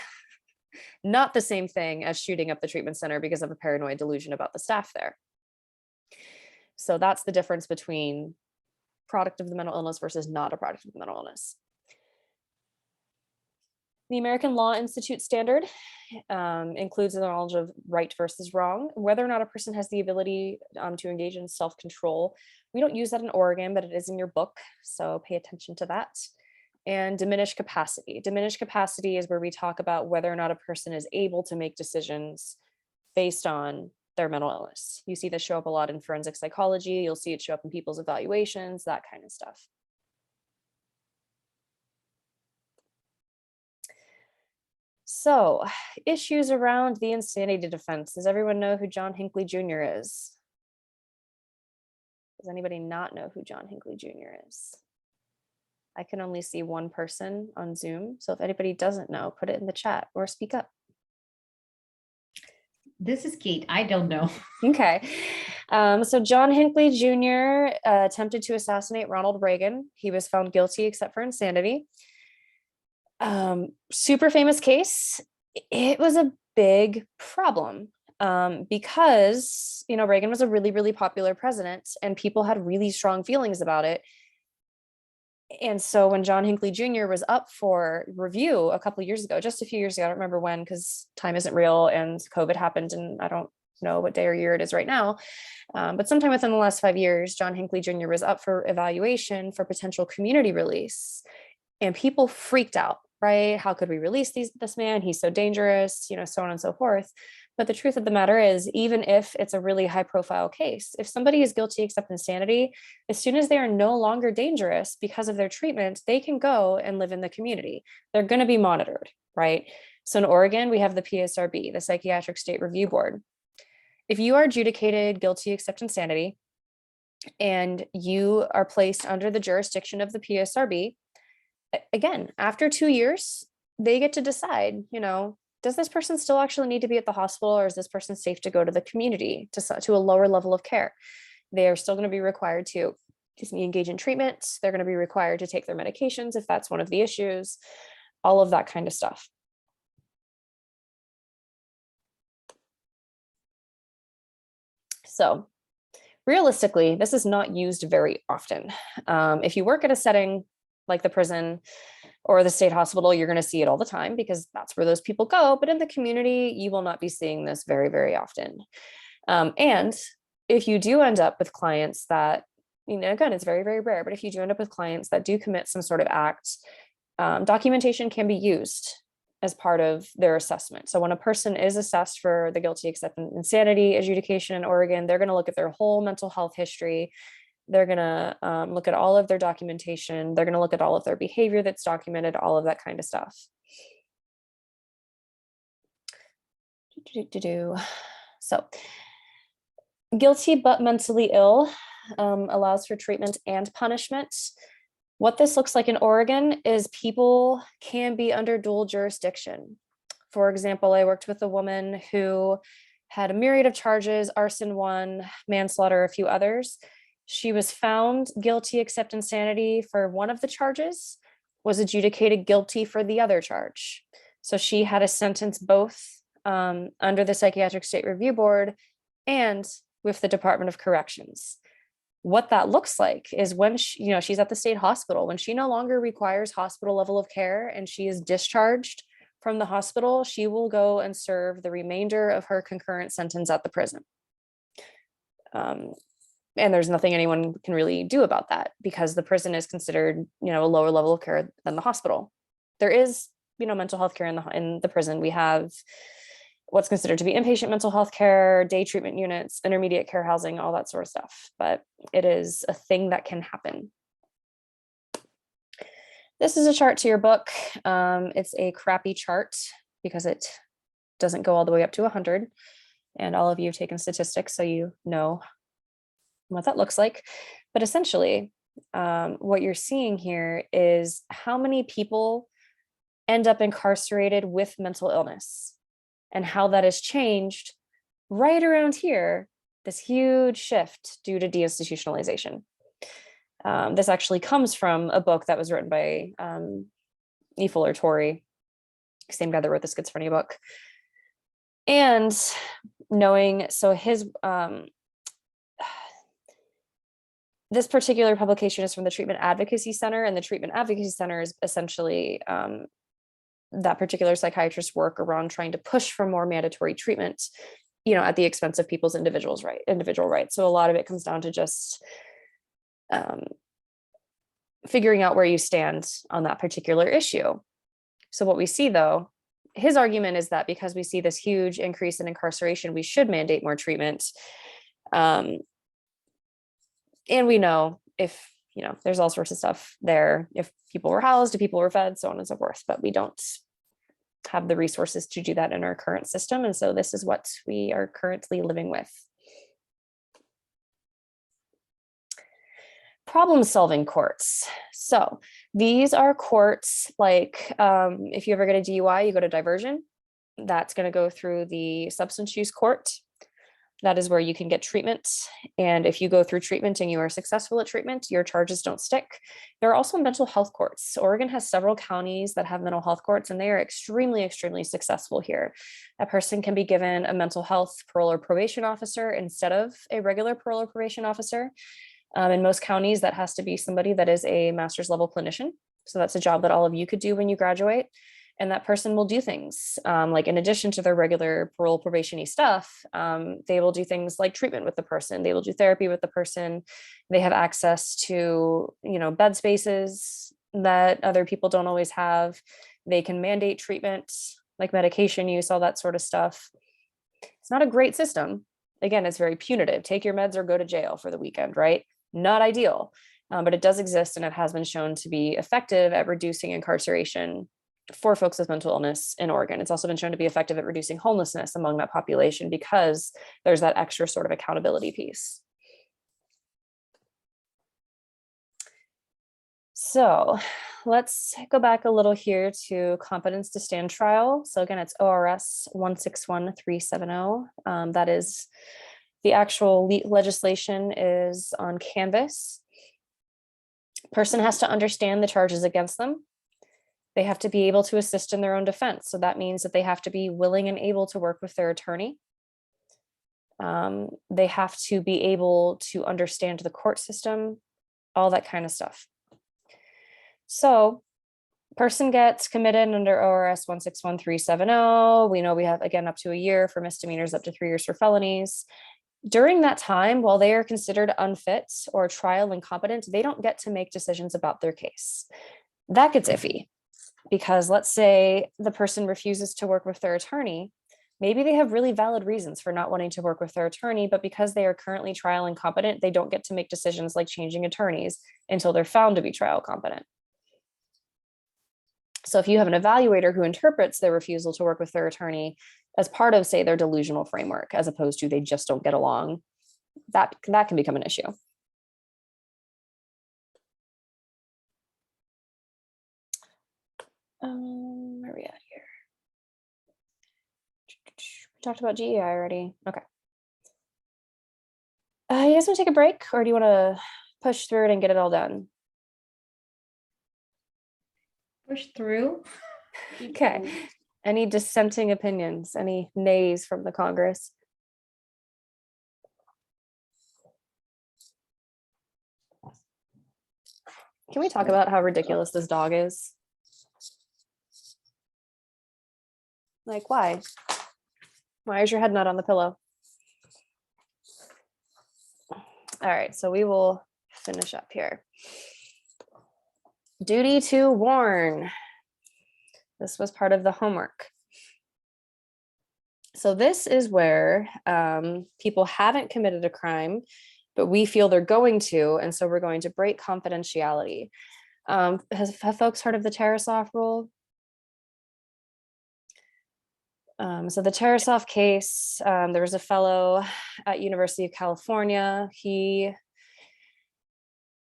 A: Not the same thing as shooting up the treatment center because of a paranoid delusion about the staff there. So that's the difference between product of the mental illness versus not a product of the mental illness. The American Law Institute standard includes the knowledge of right versus wrong, whether or not a person has the ability to engage in self-control. We don't use that in Oregon, but it is in your book, so pay attention to that. And diminished capacity. Diminished capacity is where we talk about whether or not a person is able to make decisions based on their mental illness. You see this show up a lot in forensic psychology. You'll see it show up in people's evaluations, that kind of stuff. So, issues around the insanity defense. Does everyone know who John Hinckley Jr. is? Does anybody not know who John Hinckley Jr. is? I can only see one person on Zoom. So if anybody doesn't know, put it in the chat or speak up.
C: This is Kate. I don't know.
A: Okay. So John Hinckley Jr. Attempted to assassinate Ronald Reagan. He was found guilty except for insanity. Super famous case. It was a big problem because, you know, Reagan was a really, really popular president and people had really strong feelings about it. And so when John Hinckley Jr. was up for review a couple of years ago, just a few years ago, I don't remember when, because time isn't real and COVID happened and I don't know what day or year it is right now. But sometime within the last 5 years, John Hinckley Jr. was up for evaluation for potential community release. And people freaked out, right? How could we release this man? He's so dangerous, you know, so on and so forth. But the truth of the matter is, even if it's a really high profile case, if somebody is guilty except insanity, as soon as they are no longer dangerous because of their treatment, they can go and live in the community. They're going to be monitored, right? So in Oregon, we have the PSRB, the Psychiatric State Review Board. If you are adjudicated guilty except insanity and you are placed under the jurisdiction of the PSRB, again, after 2 years, they get to decide, you know, does this person still actually need to be at the hospital, or is this person safe to go to the community to a lower level of care? They are still going to be required to engage in treatment. They're going to be required to take their medications if that's one of the issues, all of that kind of stuff. So realistically, this is not used very often. If you work at a setting like the prison or the state hospital, you're going to see it all the time because that's where those people go. But in the community, you will not be seeing this very, very often. And if you do end up with clients that, you know, again, it's very, very rare, but if you do end up with clients that do commit some sort of act, documentation can be used as part of their assessment. So when a person is assessed for the guilty except insanity adjudication in Oregon, they're going to look at their whole mental health history. They're going to look at all of their documentation. They're going to look at all of their behavior that's documented, all of that kind of stuff. So guilty but mentally ill allows for treatment and punishment. What this looks like in Oregon is people can be under dual jurisdiction. For example, I worked with a woman who had a myriad of charges, arson one, manslaughter, a few others. She was found guilty except insanity for one of the charges, was adjudicated guilty for the other charge. So she had a sentence both under the Psychiatric State Review Board and with the Department of Corrections. What that looks like is when she's at the state hospital, when she no longer requires hospital level of care and she is discharged from the hospital, she will go and serve the remainder of her concurrent sentence at the prison. And there's nothing anyone can really do about that because the prison is considered, a lower level of care than the hospital. There is, mental health care in the prison. We have what's considered to be inpatient mental health care, day treatment units, intermediate care housing, all that sort of stuff. But it is a thing that can happen. This is a chart to your book. It's a crappy chart because it doesn't go all the way up to 100. And all of you have taken statistics, so you know what that looks like. But essentially, what you're seeing here is how many people end up incarcerated with mental illness, and how that has changed right around here, this huge shift due to deinstitutionalization. This actually comes from a book that was written by E. Fuller Torrey, same guy that wrote the schizophrenia book. And so his, this particular publication is from the Treatment Advocacy Center, and the Treatment Advocacy Center is essentially that particular psychiatrist's work around trying to push for more mandatory treatment, at the expense of people's individual rights. So a lot of it comes down to just figuring out where you stand on that particular issue. So what we see, though, his argument is that because we see this huge increase in incarceration, we should mandate more treatment. And we know if, there's all sorts of stuff there. If people were housed, if people were fed, so on and so forth, but we don't have the resources to do that in our current system. And so this is what we are currently living with. Problem-solving courts. So these are courts like if you ever get a DUI, you go to diversion. That's going to go through the substance use court. That is where you can get treatment. And if you go through treatment and you are successful at treatment, your charges don't stick. There are also mental health courts. Oregon has several counties that have mental health courts, and they are extremely, extremely successful here. A person can be given a mental health parole or probation officer instead of a regular parole or probation officer. In most counties, that has to be somebody that is a master's level clinician. So that's a job that all of you could do when you graduate. And that person will do things like in addition to their regular parole probation-y stuff, they will do things like treatment with the person. They will do therapy with the person. They have access to, bed spaces that other people don't always have. They can mandate treatment, like medication use, all that sort of stuff. It's not a great system. Again, it's very punitive. Take your meds or go to jail for the weekend, right? Not ideal, but it does exist, and it has been shown to be effective at reducing incarceration for folks with mental illness in Oregon. It's also been shown to be effective at reducing homelessness among that population because there's that extra sort of accountability piece. So let's go back a little here to competence to stand trial. So again, it's ORS 161370. That is the actual legislation is on Canvas. Person has to understand the charges against them. They have to be able to assist in their own defense. So that means that they have to be willing and able to work with their attorney. They have to be able to understand the court system, all that kind of stuff. So person gets committed under ORS 161370. We know we have, again, up to a year for misdemeanors, up to 3 years for felonies. During that time, while they are considered unfit or trial incompetent, they don't get to make decisions about their case. That gets iffy. Because let's say the person refuses to work with their attorney. Maybe they have really valid reasons for not wanting to work with their attorney, but because they are currently trial incompetent, they don't get to make decisions like changing attorneys until they're found to be trial competent. So if you have an evaluator who interprets their refusal to work with their attorney as part of, say, their delusional framework, as opposed to they just don't get along, that can become an issue. Where are we at here? We talked about GEI already. Okay. You guys want to take a break, or do you want to push through it and get it all done?
C: Push through.
A: Okay. Any dissenting opinions? Any nays from the Congress? Can we talk about how ridiculous this dog is? Like, why? Why is your head not on the pillow? All right, so we will finish up here. Duty to warn. This was part of the homework. So this is where people haven't committed a crime, but we feel they're going to, and so we're going to break confidentiality. Have folks heard of the Tarasoff rule? So the Tarasoff case, there was a fellow at University of California. He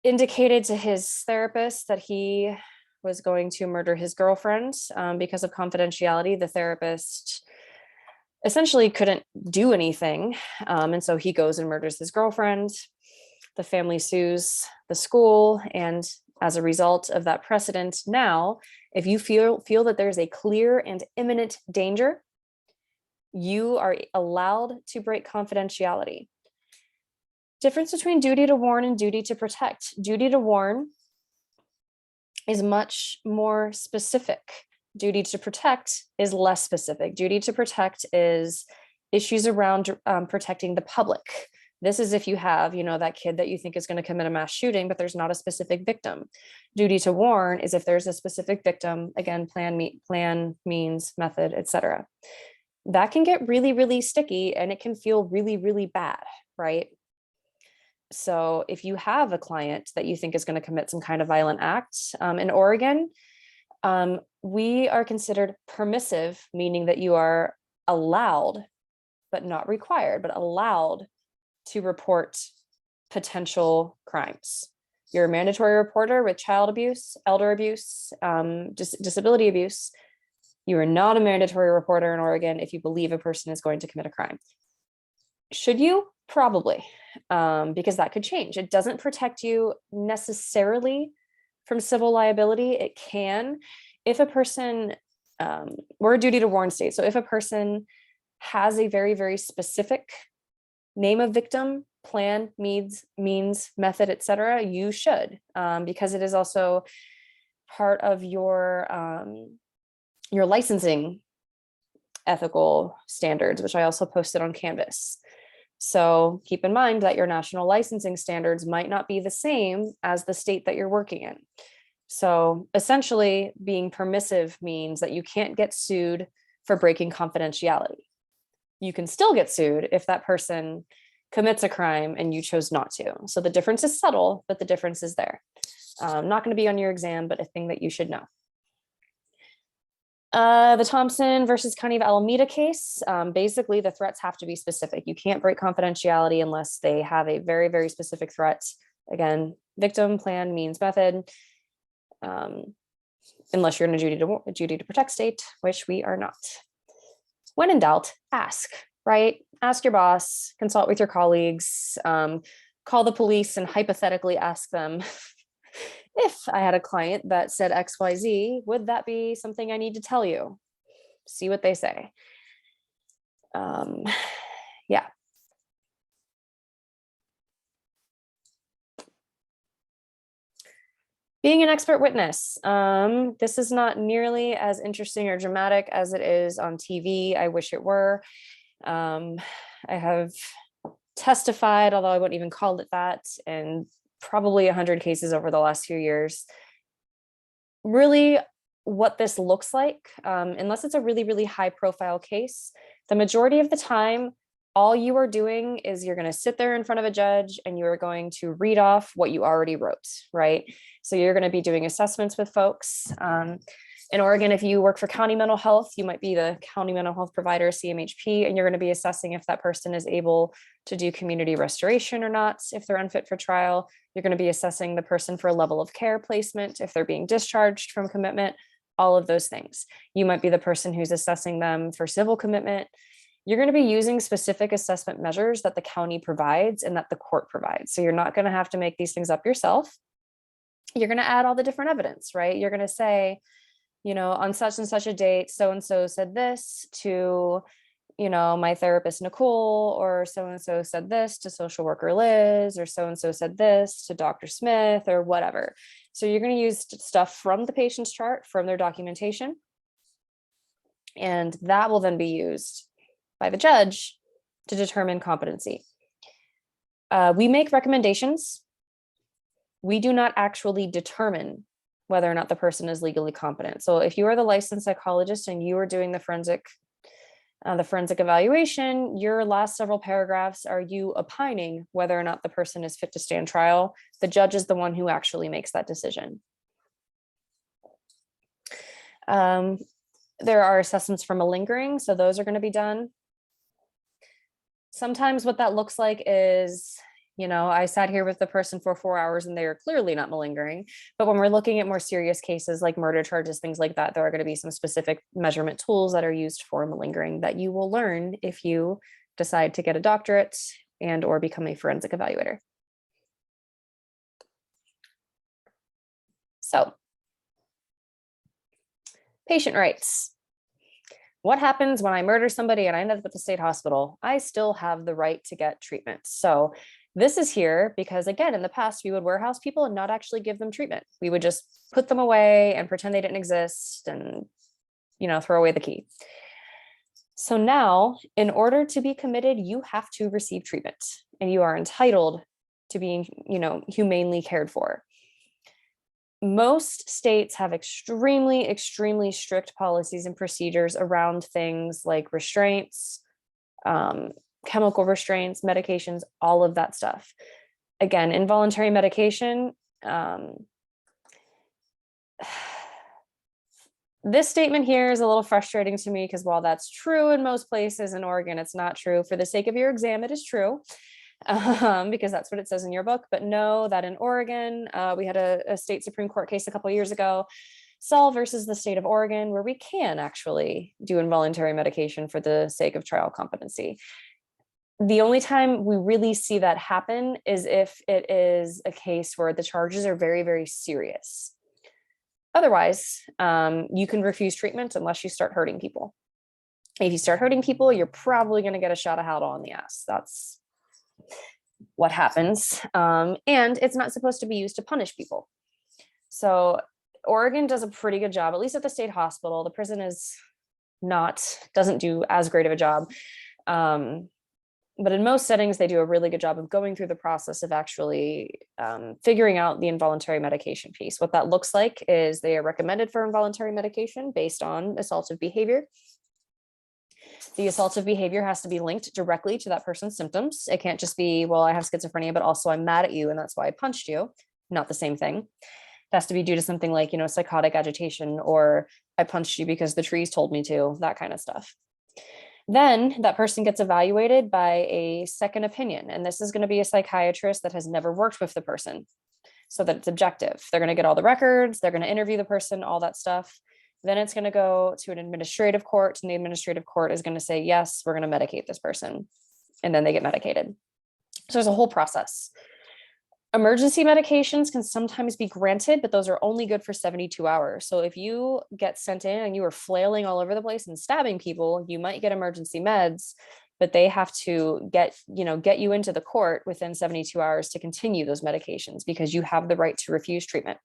A: indicated to his therapist that he was going to murder his girlfriend because of confidentiality. The therapist essentially couldn't do anything. And so he goes and murders his girlfriend. The family sues the school. And as a result of that precedent, now, if you feel that there's a clear and imminent danger, you are allowed to break confidentiality. Difference between duty to warn and duty to protect. Duty to warn is much more specific. Duty to protect is less specific. Duty to protect is issues around protecting the public. This is if you have, that kid that you think is going to commit a mass shooting, but there's not a specific victim. Duty to warn is if there's a specific victim, again, plan, means, method, etc. That can get really, really sticky, and it can feel really, really bad, right? So if you have a client that you think is going to commit some kind of violent act, in Oregon, we are considered permissive, meaning that you are allowed, but not required, but allowed to report potential crimes. You're a mandatory reporter with child abuse, elder abuse, disability abuse. You are not a mandatory reporter in Oregon if you believe a person is going to commit a crime. Should you? Probably, because that could change. It doesn't protect you necessarily from civil liability. It can, if a person, we're a duty to warn state. So if a person has a very, very specific name of victim, plan, means, method, etc., you should, because it is also part of your licensing ethical standards, which I also posted on Canvas. So keep in mind that your national licensing standards might not be the same as the state that you're working in. So essentially, being permissive means that you can't get sued for breaking confidentiality. You can still get sued if that person commits a crime and you chose not to. So the difference is subtle, but the difference is there. Not going to be on your exam, but a thing that you should know. The Thompson versus County of Alameda case, basically the threats have to be specific. You can't break confidentiality unless they have a very, very specific threat. Again, victim, plan, means, method, unless you're in a duty to protect state, which we are not. When in doubt, ask, right? Ask your boss, consult with your colleagues, call the police and hypothetically ask them, if I had a client that said XYZ, would that be something I need to tell you? See what they say. Yeah. Being an expert witness. This is not nearly as interesting or dramatic as it is on TV. I wish it were. I have testified, although I wouldn't even call it that, and probably 100 cases over the last few years. Really, what this looks like, unless it's a really, really high profile case, the majority of the time, all you are doing is you're going to sit there in front of a judge and you are going to read off what you already wrote, right? So you're going to be doing assessments with folks. In Oregon, if you work for county mental health, you might be the county mental health provider, CMHP, and you're going to be assessing if that person is able to do community restoration or not, if they're unfit for trial. You're going to be assessing the person for a level of care placement, if they're being discharged from commitment, all of those things. You might be the person who's assessing them for civil commitment. You're going to be using specific assessment measures that the county provides and that the court provides. So you're not going to have to make these things up yourself. You're going to add all the different evidence, right? You're going to say, on such and such a date, so-and-so said this to, my therapist, Nicole, or so-and-so said this to social worker Liz, or so-and-so said this to Dr. Smith, or whatever. So you're going to use stuff from the patient's chart, from their documentation, and that will then be used by the judge to determine competency. We make recommendations. We do not actually determine whether or not the person is legally competent. So if you are the licensed psychologist and you are doing the forensic evaluation, your last several paragraphs are you opining whether or not the person is fit to stand trial. The judge is the one who actually makes that decision. There are assessments for malingering, so those are going to be done. Sometimes what that looks like is, I sat here with the person for 4 hours and they are clearly not malingering. But when we're looking at more serious cases like murder charges, things like that, there are going to be some specific measurement tools that are used for malingering that you will learn if you decide to get a doctorate and or become a forensic evaluator. So, patient rights. What happens when I murder somebody and I end up at the state hospital? I still have the right to get treatment. So this is here because, again, in the past, we would warehouse people and not actually give them treatment. We would just put them away and pretend they didn't exist and, throw away the key. So now, in order to be committed, you have to receive treatment and you are entitled to being, humanely cared for. Most states have extremely, extremely strict policies and procedures around things like restraints, chemical restraints, medications, all of that stuff. Again, involuntary medication. This statement here is a little frustrating to me because while that's true in most places, in Oregon, it's not true. For the sake of your exam, it is true. Because that's what it says in your book. But know that in Oregon, we had a state Supreme Court case a couple of years ago, Saul versus the state of Oregon, where we can actually do involuntary medication for the sake of trial competency. The only time we really see that happen is if it is a case where the charges are very, very serious. Otherwise, you can refuse treatment unless you start hurting people. If you start hurting people, you're probably going to get a shot of Haldol on the ass. That's what happens. And it's not supposed to be used to punish people. So Oregon does a pretty good job, at least at the state hospital. The prison doesn't do as great of a job. But in most settings, they do a really good job of going through the process of actually figuring out the involuntary medication piece. What that looks like is they are recommended for involuntary medication based on assaultive behavior. The assaultive behavior has to be linked directly to that person's symptoms. It can't just be, well, I have schizophrenia, but also I'm mad at you and that's why I punched you. Not the same thing. It has to be due to something like, psychotic agitation, or I punched you because the trees told me to, that kind of stuff. Then that person gets evaluated by a second opinion. And this is going to be a psychiatrist that has never worked with the person so that it's objective. They're going to get all the records. They're going to interview the person, all that stuff. Then it's going to go to an administrative court, and the administrative court is going to say, yes, we're going to medicate this person. And then they get medicated. So there's a whole process. Emergency medications can sometimes be granted, but those are only good for 72 hours. So if you get sent in and you are flailing all over the place and stabbing people, you might get emergency meds, but they have to get you into the court within 72 hours to continue those medications because you have the right to refuse treatment.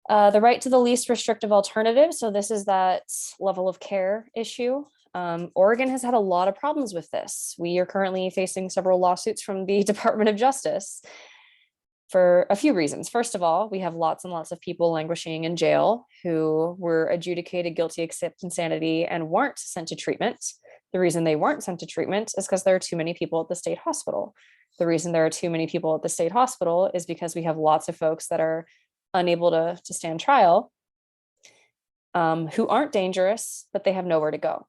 A: The right to the least restrictive alternative. So this is that level of care issue. Oregon has had a lot of problems with this. We are currently facing several lawsuits from the Department of Justice for a few reasons. First of all, we have lots and lots of people languishing in jail who were adjudicated guilty except insanity and weren't sent to treatment. The reason they weren't sent to treatment is because there are too many people at the state hospital. The reason there are too many people at the state hospital is because we have lots of folks that are unable to stand trial, who aren't dangerous, but they have nowhere to go.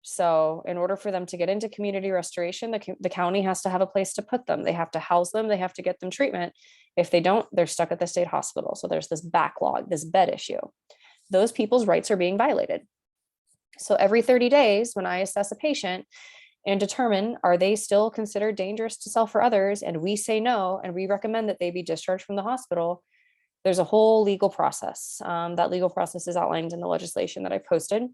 A: So in order for them to get into community restoration, the county has to have a place to put them. They have to house them. They have to get them treatment. If they don't, they're stuck at the state hospital. So there's this backlog, this bed issue. Those people's rights are being violated. So every 30 days, when I assess a patient and determine, are they still considered dangerous to self or others, and we say no, and we recommend that they be discharged from the hospital, there's a whole legal process. That legal process is outlined in the legislation that I posted.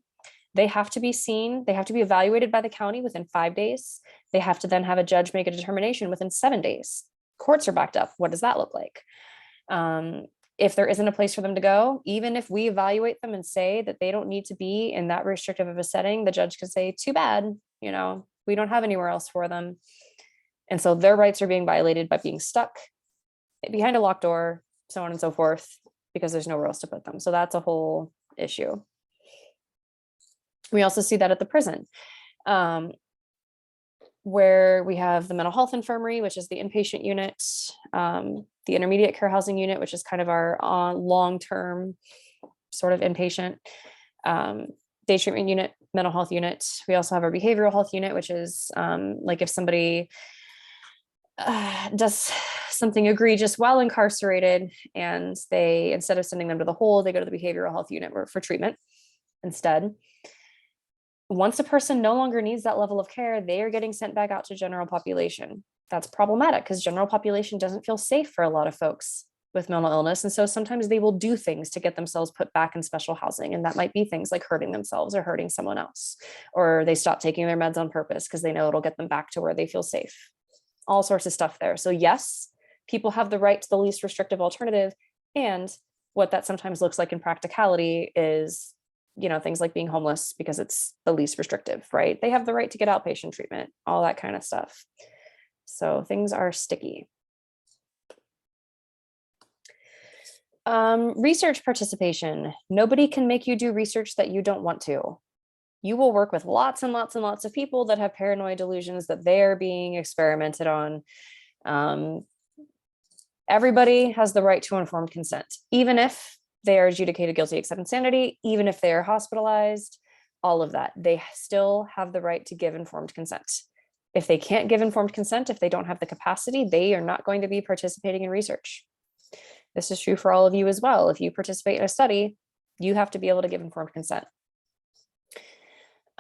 A: They have to be seen, they have to be evaluated by the county within 5 days. They have to then have a judge make a determination within 7 days. Courts are backed up. What does that look like? If there isn't a place for them to go, even if we evaluate them and say that they don't need to be in that restrictive of a setting, the judge can say, too bad, we don't have anywhere else for them. And so their rights are being violated by being stuck behind a locked door, so on and so forth, because there's nowhere else to put them. So that's a whole issue. We also see that at the prison, where we have the mental health infirmary, which is the inpatient unit, the intermediate care housing unit, which is kind of our long-term sort of inpatient, day treatment unit, mental health unit. We also have our behavioral health unit, which is like if somebody does something egregious while incarcerated, and they, instead of sending them to the hole, they go to the behavioral health unit for treatment instead. Once a person no longer needs that level of care, they are getting sent back out to general population. That's problematic because general population doesn't feel safe for a lot of folks with mental illness. And so sometimes they will do things to get themselves put back in special housing. And that might be things like hurting themselves or hurting someone else, or they stop taking their meds on purpose because they know it'll get them back to where they feel safe. All sorts of stuff there. So yes, people have the right to the least restrictive alternative. And what that sometimes looks like in practicality is things like being homeless because it's the least restrictive, right? They have the right to get outpatient treatment, all that kind of stuff. So things are sticky. Research participation. Nobody can make you do research that you don't want to. You will work with lots and lots and lots of people that have paranoid delusions that they're being experimented on. Everybody has the right to informed consent, even if they are adjudicated guilty except insanity, even if they are hospitalized, all of that. They still have the right to give informed consent. If they can't give informed consent, if they don't have the capacity, they are not going to be participating in research. This is true for all of you as well. If you participate in a study, you have to be able to give informed consent.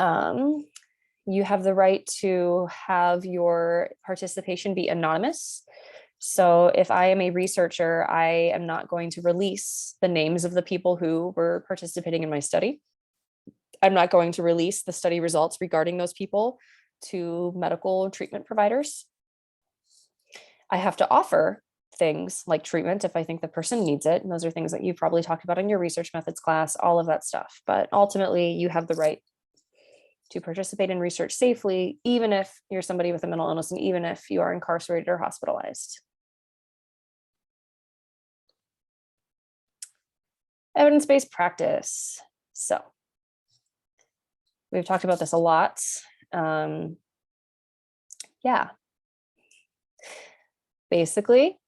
A: You have the right to have your participation be anonymous. So if I am a researcher, I am not going to release the names of the people who were participating in my study. I'm not going to release the study results regarding those people to medical treatment providers. I have to offer things like treatment if I think the person needs it. And those are things that you probably talked about in your research methods class, all of that stuff. But ultimately, you have the right to participate in research safely, even if you're somebody with a mental illness and even if you are incarcerated or hospitalized. Evidence-based practice. So we've talked about this a lot. Yeah. Basically,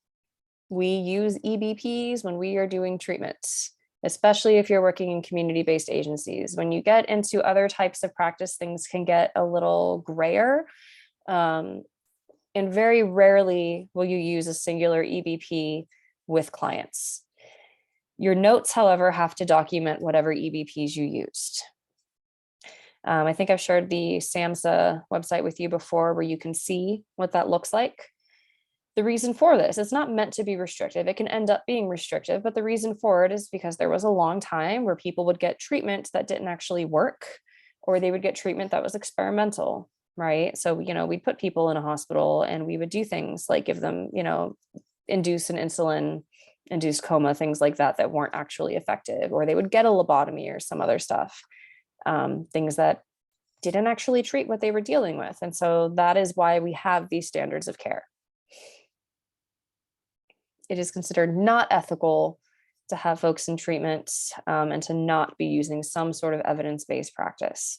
A: we use EBPs when we are doing treatments, especially if you're working in community-based agencies. When you get into other types of practice, things can get a little grayer. And very rarely will you use a singular EBP with clients. Your notes, however, have to document whatever EBPs you used. I think I've shared the SAMHSA website with you before where you can see what that looks like. The reason for this, it's not meant to be restrictive. It can end up being restrictive, but the reason for it is because there was a long time where people would get treatment that didn't actually work, or they would get treatment that was experimental, right? So, we'd put people in a hospital and we would do things like give them, induce an insulin induced coma, things like that, that weren't actually effective, or they would get a lobotomy or some other stuff, things that didn't actually treat what they were dealing with. And so that is why we have these standards of care. it is considered not ethical to have folks in treatment and to not be using some sort of evidence-based practice.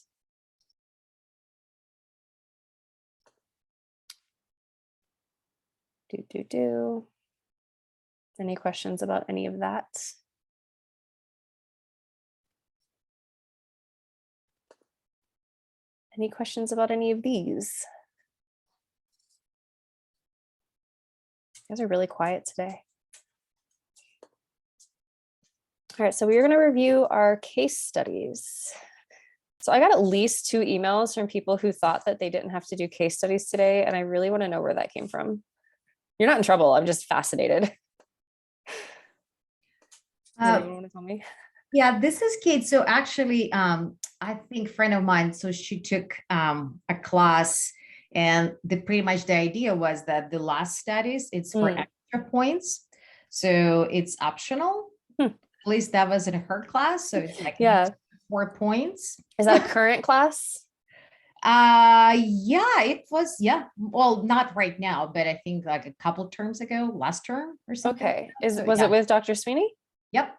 A: Any questions about any of that? Any questions about any of these? You guys are really quiet today. All right, so we are going to review our case studies. So I got at least 2 emails from people who thought that they didn't have to do case studies today, and I really want to know where that came from. You're not in trouble. I'm just fascinated. Does anyone want to tell me?
C: Yeah, this is Kate. So actually, I think a friend of mine, so she took a class, and pretty much the idea was that the last studies, it's for extra points. So it's optional. At least that was in her class. So it's like 4 points.
A: Is that a current class?
C: Yeah, it was, well, not right now, but I think like a couple terms ago, last term or something.
A: Okay. Was it with Dr. Sweeney?
C: Yep.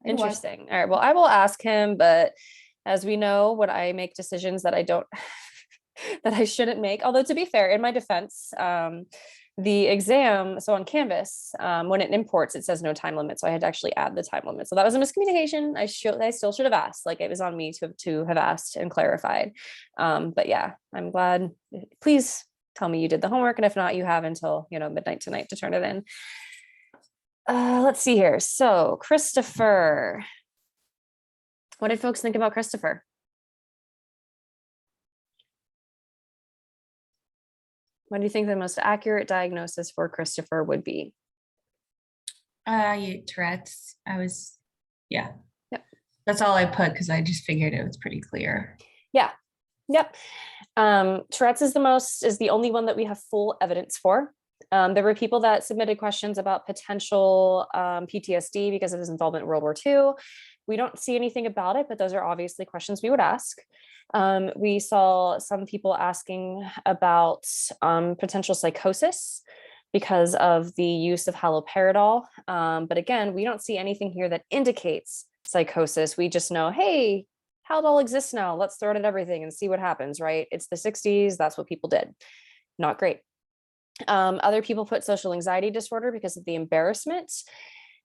A: Interesting. All right. Well, I will ask him, but as we know, when I make decisions that I don't, that I shouldn't make, although to be fair, in my defense, the exam, so on Canvas, when it imports, it says no time limit. So I had to actually add the time limit. So that was a miscommunication. I still should have asked, like it was on me to have asked and clarified. But yeah, I'm glad. Please tell me you did the homework. And if not, you have until, midnight tonight to turn it in. Let's see here. So Christopher, what did folks think about Christopher? What do you think the most accurate diagnosis for Christopher would be?
D: Tourette's. Yep. That's all I put because I just figured it was pretty clear.
A: Yeah. Yep. Tourette's is the only one that we have full evidence for. There were people that submitted questions about potential PTSD because of his involvement in World War II. We don't see anything about it, but those are obviously questions we would ask. We saw some people asking about potential psychosis because of the use of haloperidol. But again, we don't see anything here that indicates psychosis. We just know, hey, Haldol exists now. Let's throw it at everything and see what happens, right? It's the 60s. That's what people did. Not great. Other people put social anxiety disorder because of the embarrassment.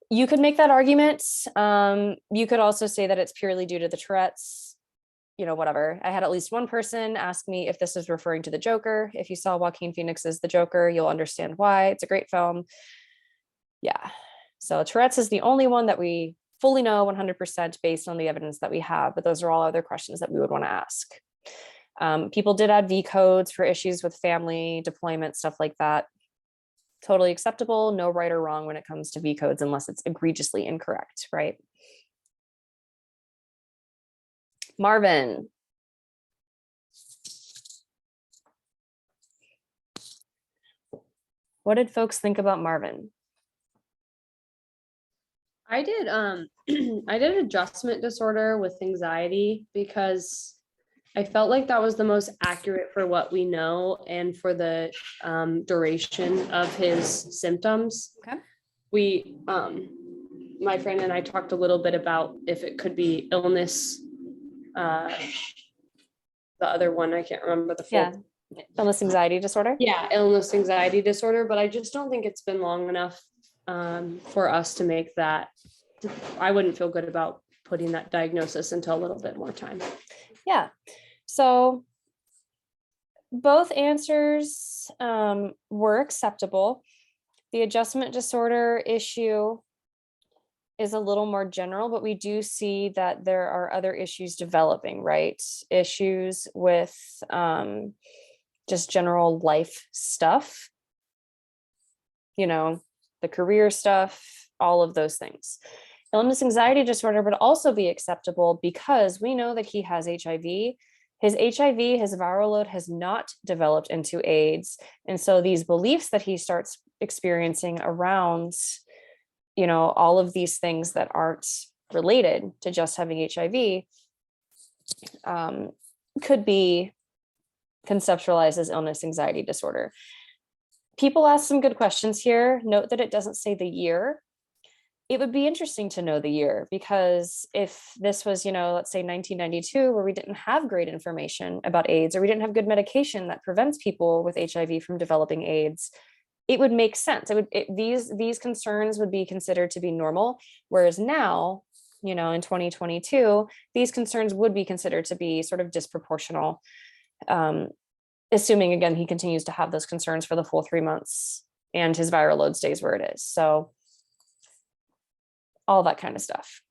A: You could make that argument. You could also say that it's purely due to the Tourette's, whatever. I had at least one person ask me if this is referring to the Joker. If you saw Joaquin Phoenix's The Joker, you'll understand why. It's a great film. Yeah. So Tourette's is the only one that we fully know 100% based on the evidence that we have, but those are all other questions that we would want to ask. People did add V codes for issues with family, deployment, stuff like that. Totally acceptable. No right or wrong when it comes to V codes, unless it's egregiously incorrect, right? Marvin. What did folks think about Marvin?
E: I did I did adjustment disorder with anxiety because I felt like that was the most accurate for what we know and for the duration of his symptoms.
A: Okay.
E: We my friend and I talked a little bit about if it could be illness. The other one, I can't remember the full.
A: Yeah. Illness anxiety disorder?
E: Yeah, illness anxiety disorder, but I just don't think it's been long enough for us to make that. I wouldn't feel good about putting that diagnosis until a little bit more time.
A: Yeah. So both answers were acceptable. The adjustment disorder issue is a little more general, but we do see that there are other issues developing, right? Issues with just general life stuff, the career stuff, all of those things. Illness anxiety disorder would also be acceptable because we know that he has HIV. His HIV, his viral load has not developed into AIDS. And so these beliefs that he starts experiencing around, all of these things that aren't related to just having HIV could be conceptualized as illness anxiety disorder. People ask some good questions here. Note that it doesn't say the year. It would be interesting to know the year, because if this was, let's say 1992, where we didn't have great information about AIDS, or we didn't have good medication that prevents people with HIV from developing AIDS, it would make sense. These concerns would be considered to be normal. Whereas now, in 2022, these concerns would be considered to be sort of disproportional. Assuming, again, he continues to have those concerns for the full 3 months and his viral load stays where it is. So all that kind of stuff.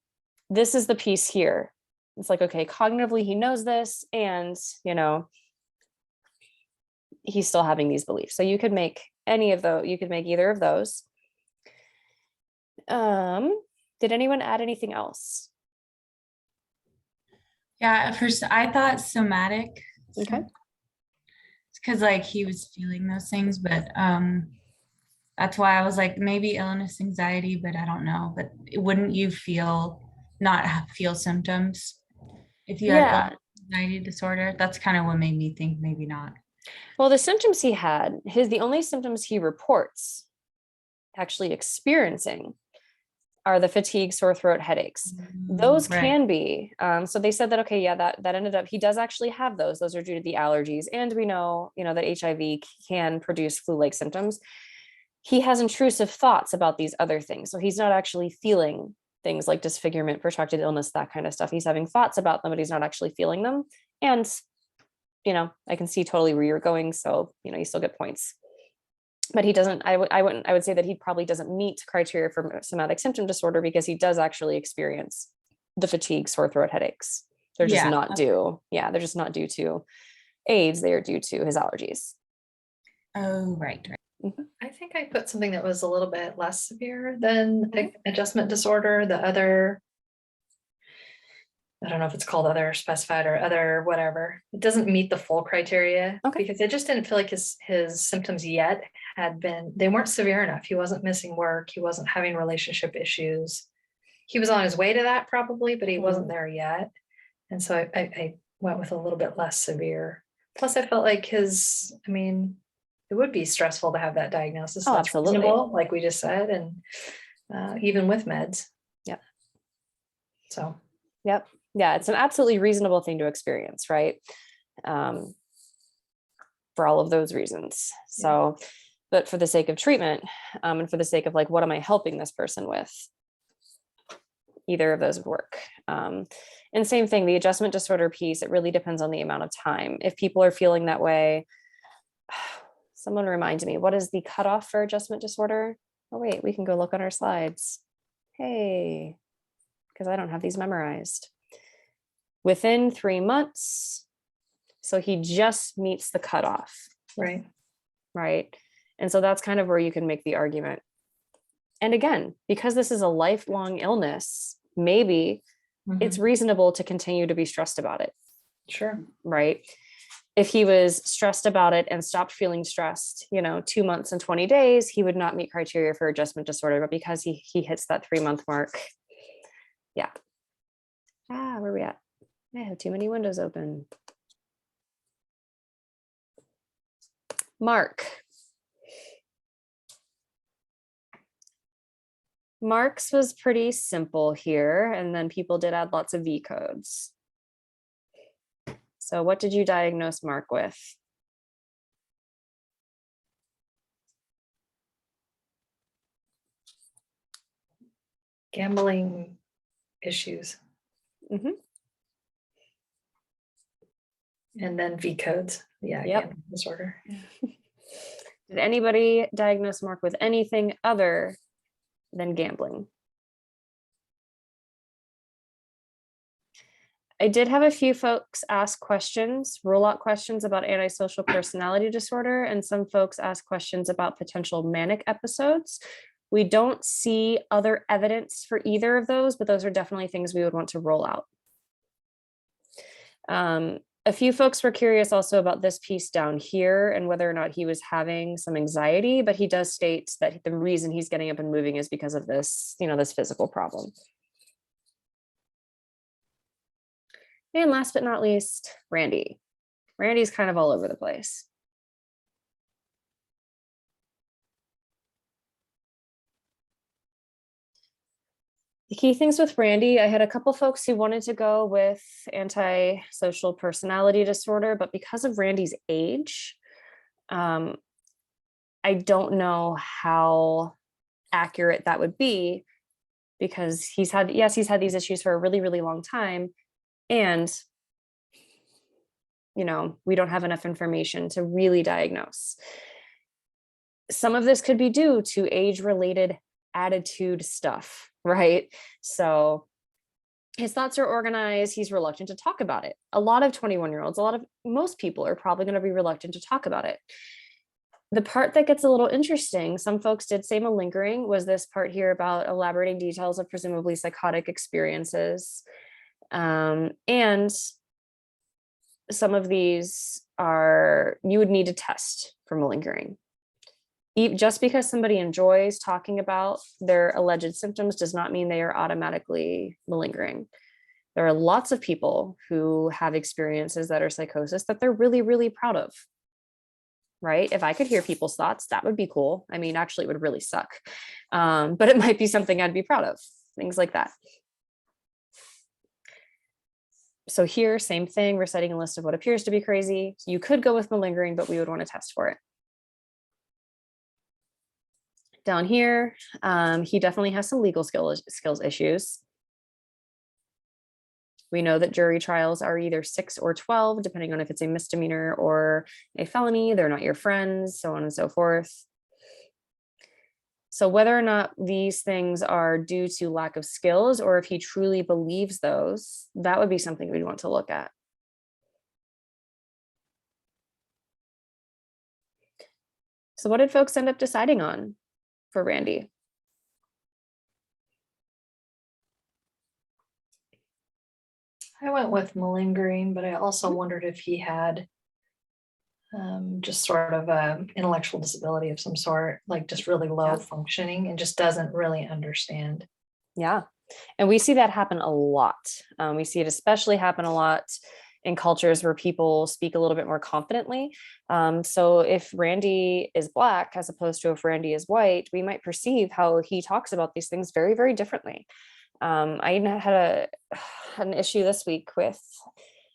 A: This is the piece here. It's like, okay, cognitively he knows this, and he's still having these beliefs. So you could make any of those, you could make either of those. Did anyone add anything else?
D: Yeah, at first I thought somatic.
A: Okay.
D: Because like he was feeling those things, but that's why I was like, maybe illness, anxiety, but I don't know. But wouldn't you not feel symptoms if you had illness, anxiety disorder? That's kind of what made me think maybe not.
A: Well, the symptoms he had, the only symptoms he reports actually experiencing are the fatigue, sore throat, headaches. Those can be. So they said that, okay, yeah, that ended up, he does actually have those. Those are due to the allergies. And we know, that HIV can produce flu-like symptoms. He has intrusive thoughts about these other things. So he's not actually feeling things like disfigurement, protracted illness, that kind of stuff. He's having thoughts about them, but he's not actually feeling them. And, I can see totally where you're going. So, you still get points. But he doesn't, I would say that he probably doesn't meet criteria for somatic symptom disorder, because he does actually experience the fatigue, sore throat, headaches. They're just not due. Yeah, they're just not due to AIDS. They are due to his allergies.
D: Oh, right.
A: Mm-hmm.
F: I think I put something that was a little bit less severe than adjustment disorder. The other, I don't know if it's called other specified or other whatever. It doesn't meet the full criteria, because I just didn't feel like his symptoms yet they weren't severe enough. He wasn't missing work. He wasn't having relationship issues. He was on his way to that probably, but he wasn't there yet. And so I went with a little bit less severe. Plus I felt like it would be stressful to have that diagnosis.
A: Oh,
F: That's
A: absolutely.
F: reasonable, like we just said, and even with meds.
A: Yep.
F: So.
A: Yep. Yeah, it's an absolutely reasonable thing to experience, right? For all of those reasons. So, but for the sake of treatment, and for the sake of like, what am I helping this person with? Either of those would work. And same thing, the adjustment disorder piece, it really depends on the amount of time. If people are feeling that way, someone remind me, what is the cutoff for adjustment disorder? Oh, wait, we can go look on our slides. Hey, because I don't have these memorized. Within 3 months. So he just meets the cutoff.
F: Right.
A: Right. And so that's kind of where you can make the argument. And again, because this is a lifelong illness, maybe it's reasonable to continue to be stressed about it.
F: Sure.
A: Right. If he was stressed about it and stopped feeling stressed, 2 months and 20 days, he would not meet criteria for adjustment disorder. But because he hits that 3-month mark. Yeah. Where are we at? I have too many windows open. Mark's was pretty simple here, and then people did add lots of V codes. So what did you diagnose Mark with?
F: Gambling issues. And then V codes. Yeah. Gambling disorder.
A: Did anybody diagnose Mark with anything other than gambling? I did have a few folks ask questions, roll-out questions about antisocial personality disorder, and some folks ask questions about potential manic episodes. We don't see other evidence for either of those, but those are definitely things we would want to roll out. A few folks were curious also about this piece down here and whether or not he was having some anxiety, but he does state that the reason he's getting up and moving is because of this, this physical problem. And last but not least, Randy. Randy's kind of all over the place. The key things with Randy, I had a couple folks who wanted to go with antisocial personality disorder, but because of Randy's age, I don't know how accurate that would be, because he's had these issues for a really, really long time. And, we don't have enough information to really diagnose. Some of this could be due to age-related attitude stuff, right? So his thoughts are organized. He's reluctant to talk about it. A lot of 21-year-olds, most people are probably going to be reluctant to talk about it. The part that gets a little interesting, some folks did say malingering, was this part here about elaborating details of presumably psychotic experiences. And some of these you would need to test for malingering. Just because somebody enjoys talking about their alleged symptoms does not mean they are automatically malingering. There are lots of people who have experiences that are psychosis that they're really, really proud of, right? If I could hear people's thoughts, that would be cool. I mean, actually, it would really suck, but it might be something I'd be proud of, things like that. So here, same thing, reciting a list of what appears to be crazy. You could go with malingering, but we would want to test for it. Down here, he definitely has some legal skills issues. We know that jury trials are either 6 or 12, depending on if it's a misdemeanor or a felony. They're not your friends, so on and so forth. So whether or not these things are due to lack of skills, or if he truly believes those, that would be something we'd want to look at. So what did folks end up deciding on for Randy?
F: I went with malingering, but I also wondered if he had just sort of a intellectual disability of some sort, like just really low functioning and just doesn't really understand.
A: Yeah. And we see that happen a lot. We see it especially happen a lot in cultures where people speak a little bit more confidently. So if Randy is Black, as opposed to if Randy is white, we might perceive how he talks about these things very, very differently. I had an issue this week with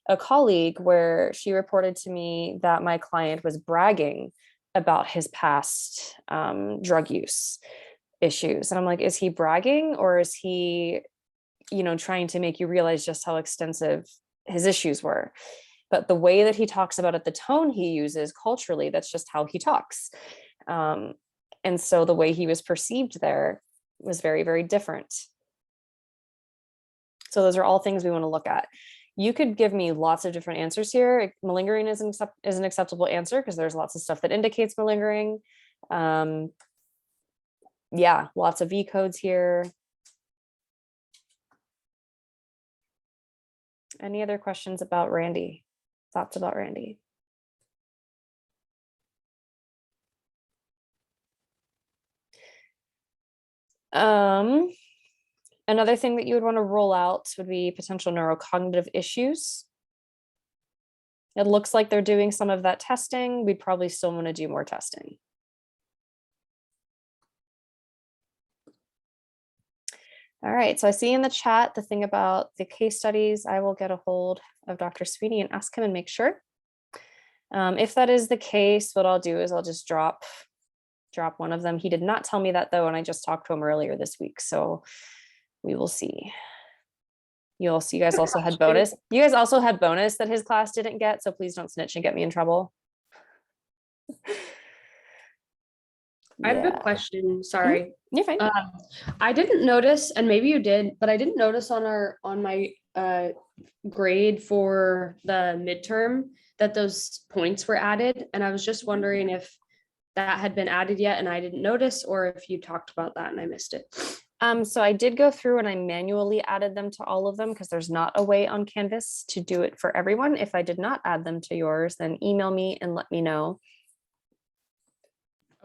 A: a colleague where she reported to me that my client was bragging about his past drug use issues. And I'm like, is he bragging, or is he, trying to make you realize just how extensive his issues were? But the way that he talks about it, the tone he uses culturally, that's just how he talks. And so the way he was perceived there was very, very different. So those are all things we want to look at. You could give me lots of different answers here. Malingering is an acceptable answer because there's lots of stuff that indicates malingering. Yeah, lots of V codes here. Any other questions about Randy? Thoughts about Randy? Another thing that you would want to roll out would be potential neurocognitive issues. It looks like they're doing some of that testing. We'd probably still want to do more testing. All right, so I see in the chat the thing about the case studies. I will get a hold of Dr. Sweeney and ask him and make sure. If that is the case, what I'll do is I'll just drop one of them. He did not tell me that though, and I just talked to him earlier this week, so we will see. You guys also had bonus. You guys also had bonus that his class didn't get, so please don't snitch and get me in trouble.
E: I have a question. Sorry.
A: You're fine.
E: I didn't notice, and maybe you did, but I didn't notice on my grade for the midterm that those points were added. And I was just wondering if that had been added yet and I didn't notice, or if you talked about that and I missed it.
A: So I did go through and I manually added them to all of them because there's not a way on Canvas to do it for everyone. If I did not add them to yours, then email me and let me know.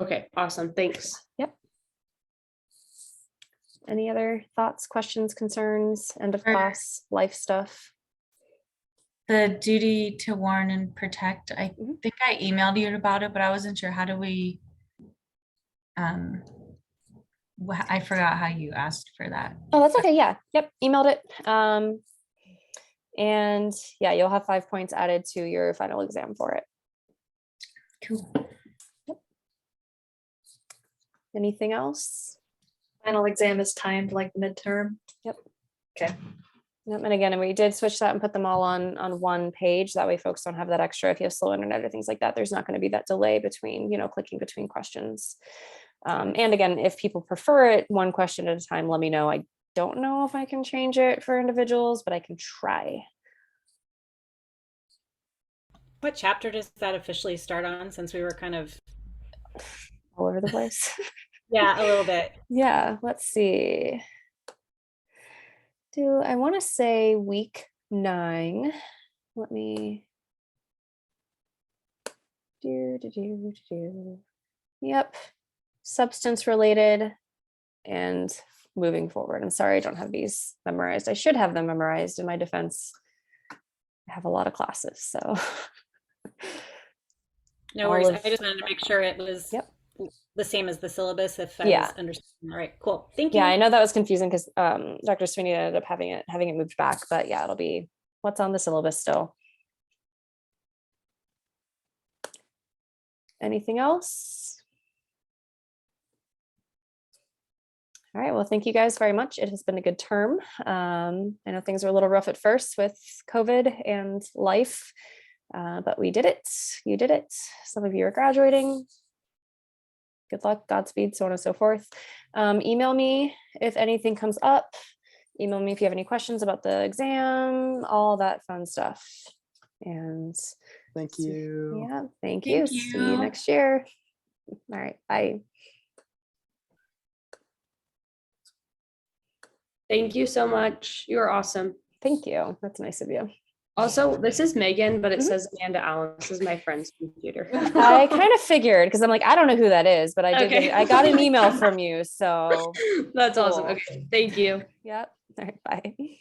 E: Okay, awesome. Thanks.
A: Yep. Any other thoughts, questions, concerns, end of class, life stuff?
D: The duty to warn and protect, I think I emailed you about it, but I wasn't sure, how do we I forgot how you asked for that.
A: Oh, that's okay. Yeah. Yep. Emailed it. And yeah, you'll have 5 points added to your final exam for it.
D: Cool.
A: Anything else?
F: Final exam is timed like the midterm.
A: Yep.
F: Okay.
A: Yep. And again, we did switch that and put them all on one page. That way folks don't have that extra. If you have slow internet or things like that, there's not going to be that delay between, clicking between questions. And again, if people prefer it one question at a time, let me know. I don't know if I can change it for individuals, but I can try.
B: What chapter does that officially start on, since we were kind of
A: All over the place.
B: yeah, a little bit.
A: Yeah, let's see. I want to say week 9. Let me Yep. Substance related and moving forward. I'm sorry I don't have these memorized. I should have them memorized. In my defense, I have a lot of classes, so
B: No
A: All
B: worries.
A: of-
B: I just wanted to make sure it was
A: Yep.
B: the same as the syllabus, if I
A: Yeah.
B: was understanding. All right, cool. Thank you.
A: yeah, I know that was confusing because Dr. Sweeney ended up having it moved back, but yeah, it'll be what's on the syllabus still. Anything else? All right, well, thank you guys very much. It has been a good term. I know things were a little rough at first with COVID and life, but we did it. You did it. Some of you are graduating. Good luck, Godspeed, so on and so forth. Email me if anything comes up. Email me if you have any questions about the exam, all that fun stuff. And
G: Thank you.
A: yeah, thank
D: Thank
A: you. See you
D: you.
A: next year. All right, bye.
E: Thank you so much. You're awesome.
A: Thank you. That's nice of you.
E: Also, this is Megan, but it
A: Mhm.
E: says Amanda Allen. This is my friend's computer.
A: I kind of figured because I'm like, I don't know who that is, but I did.
E: Okay.
A: I got an email from you, so
E: That's awesome.
A: Cool.
E: Okay, thank you.
A: yep. All right, bye.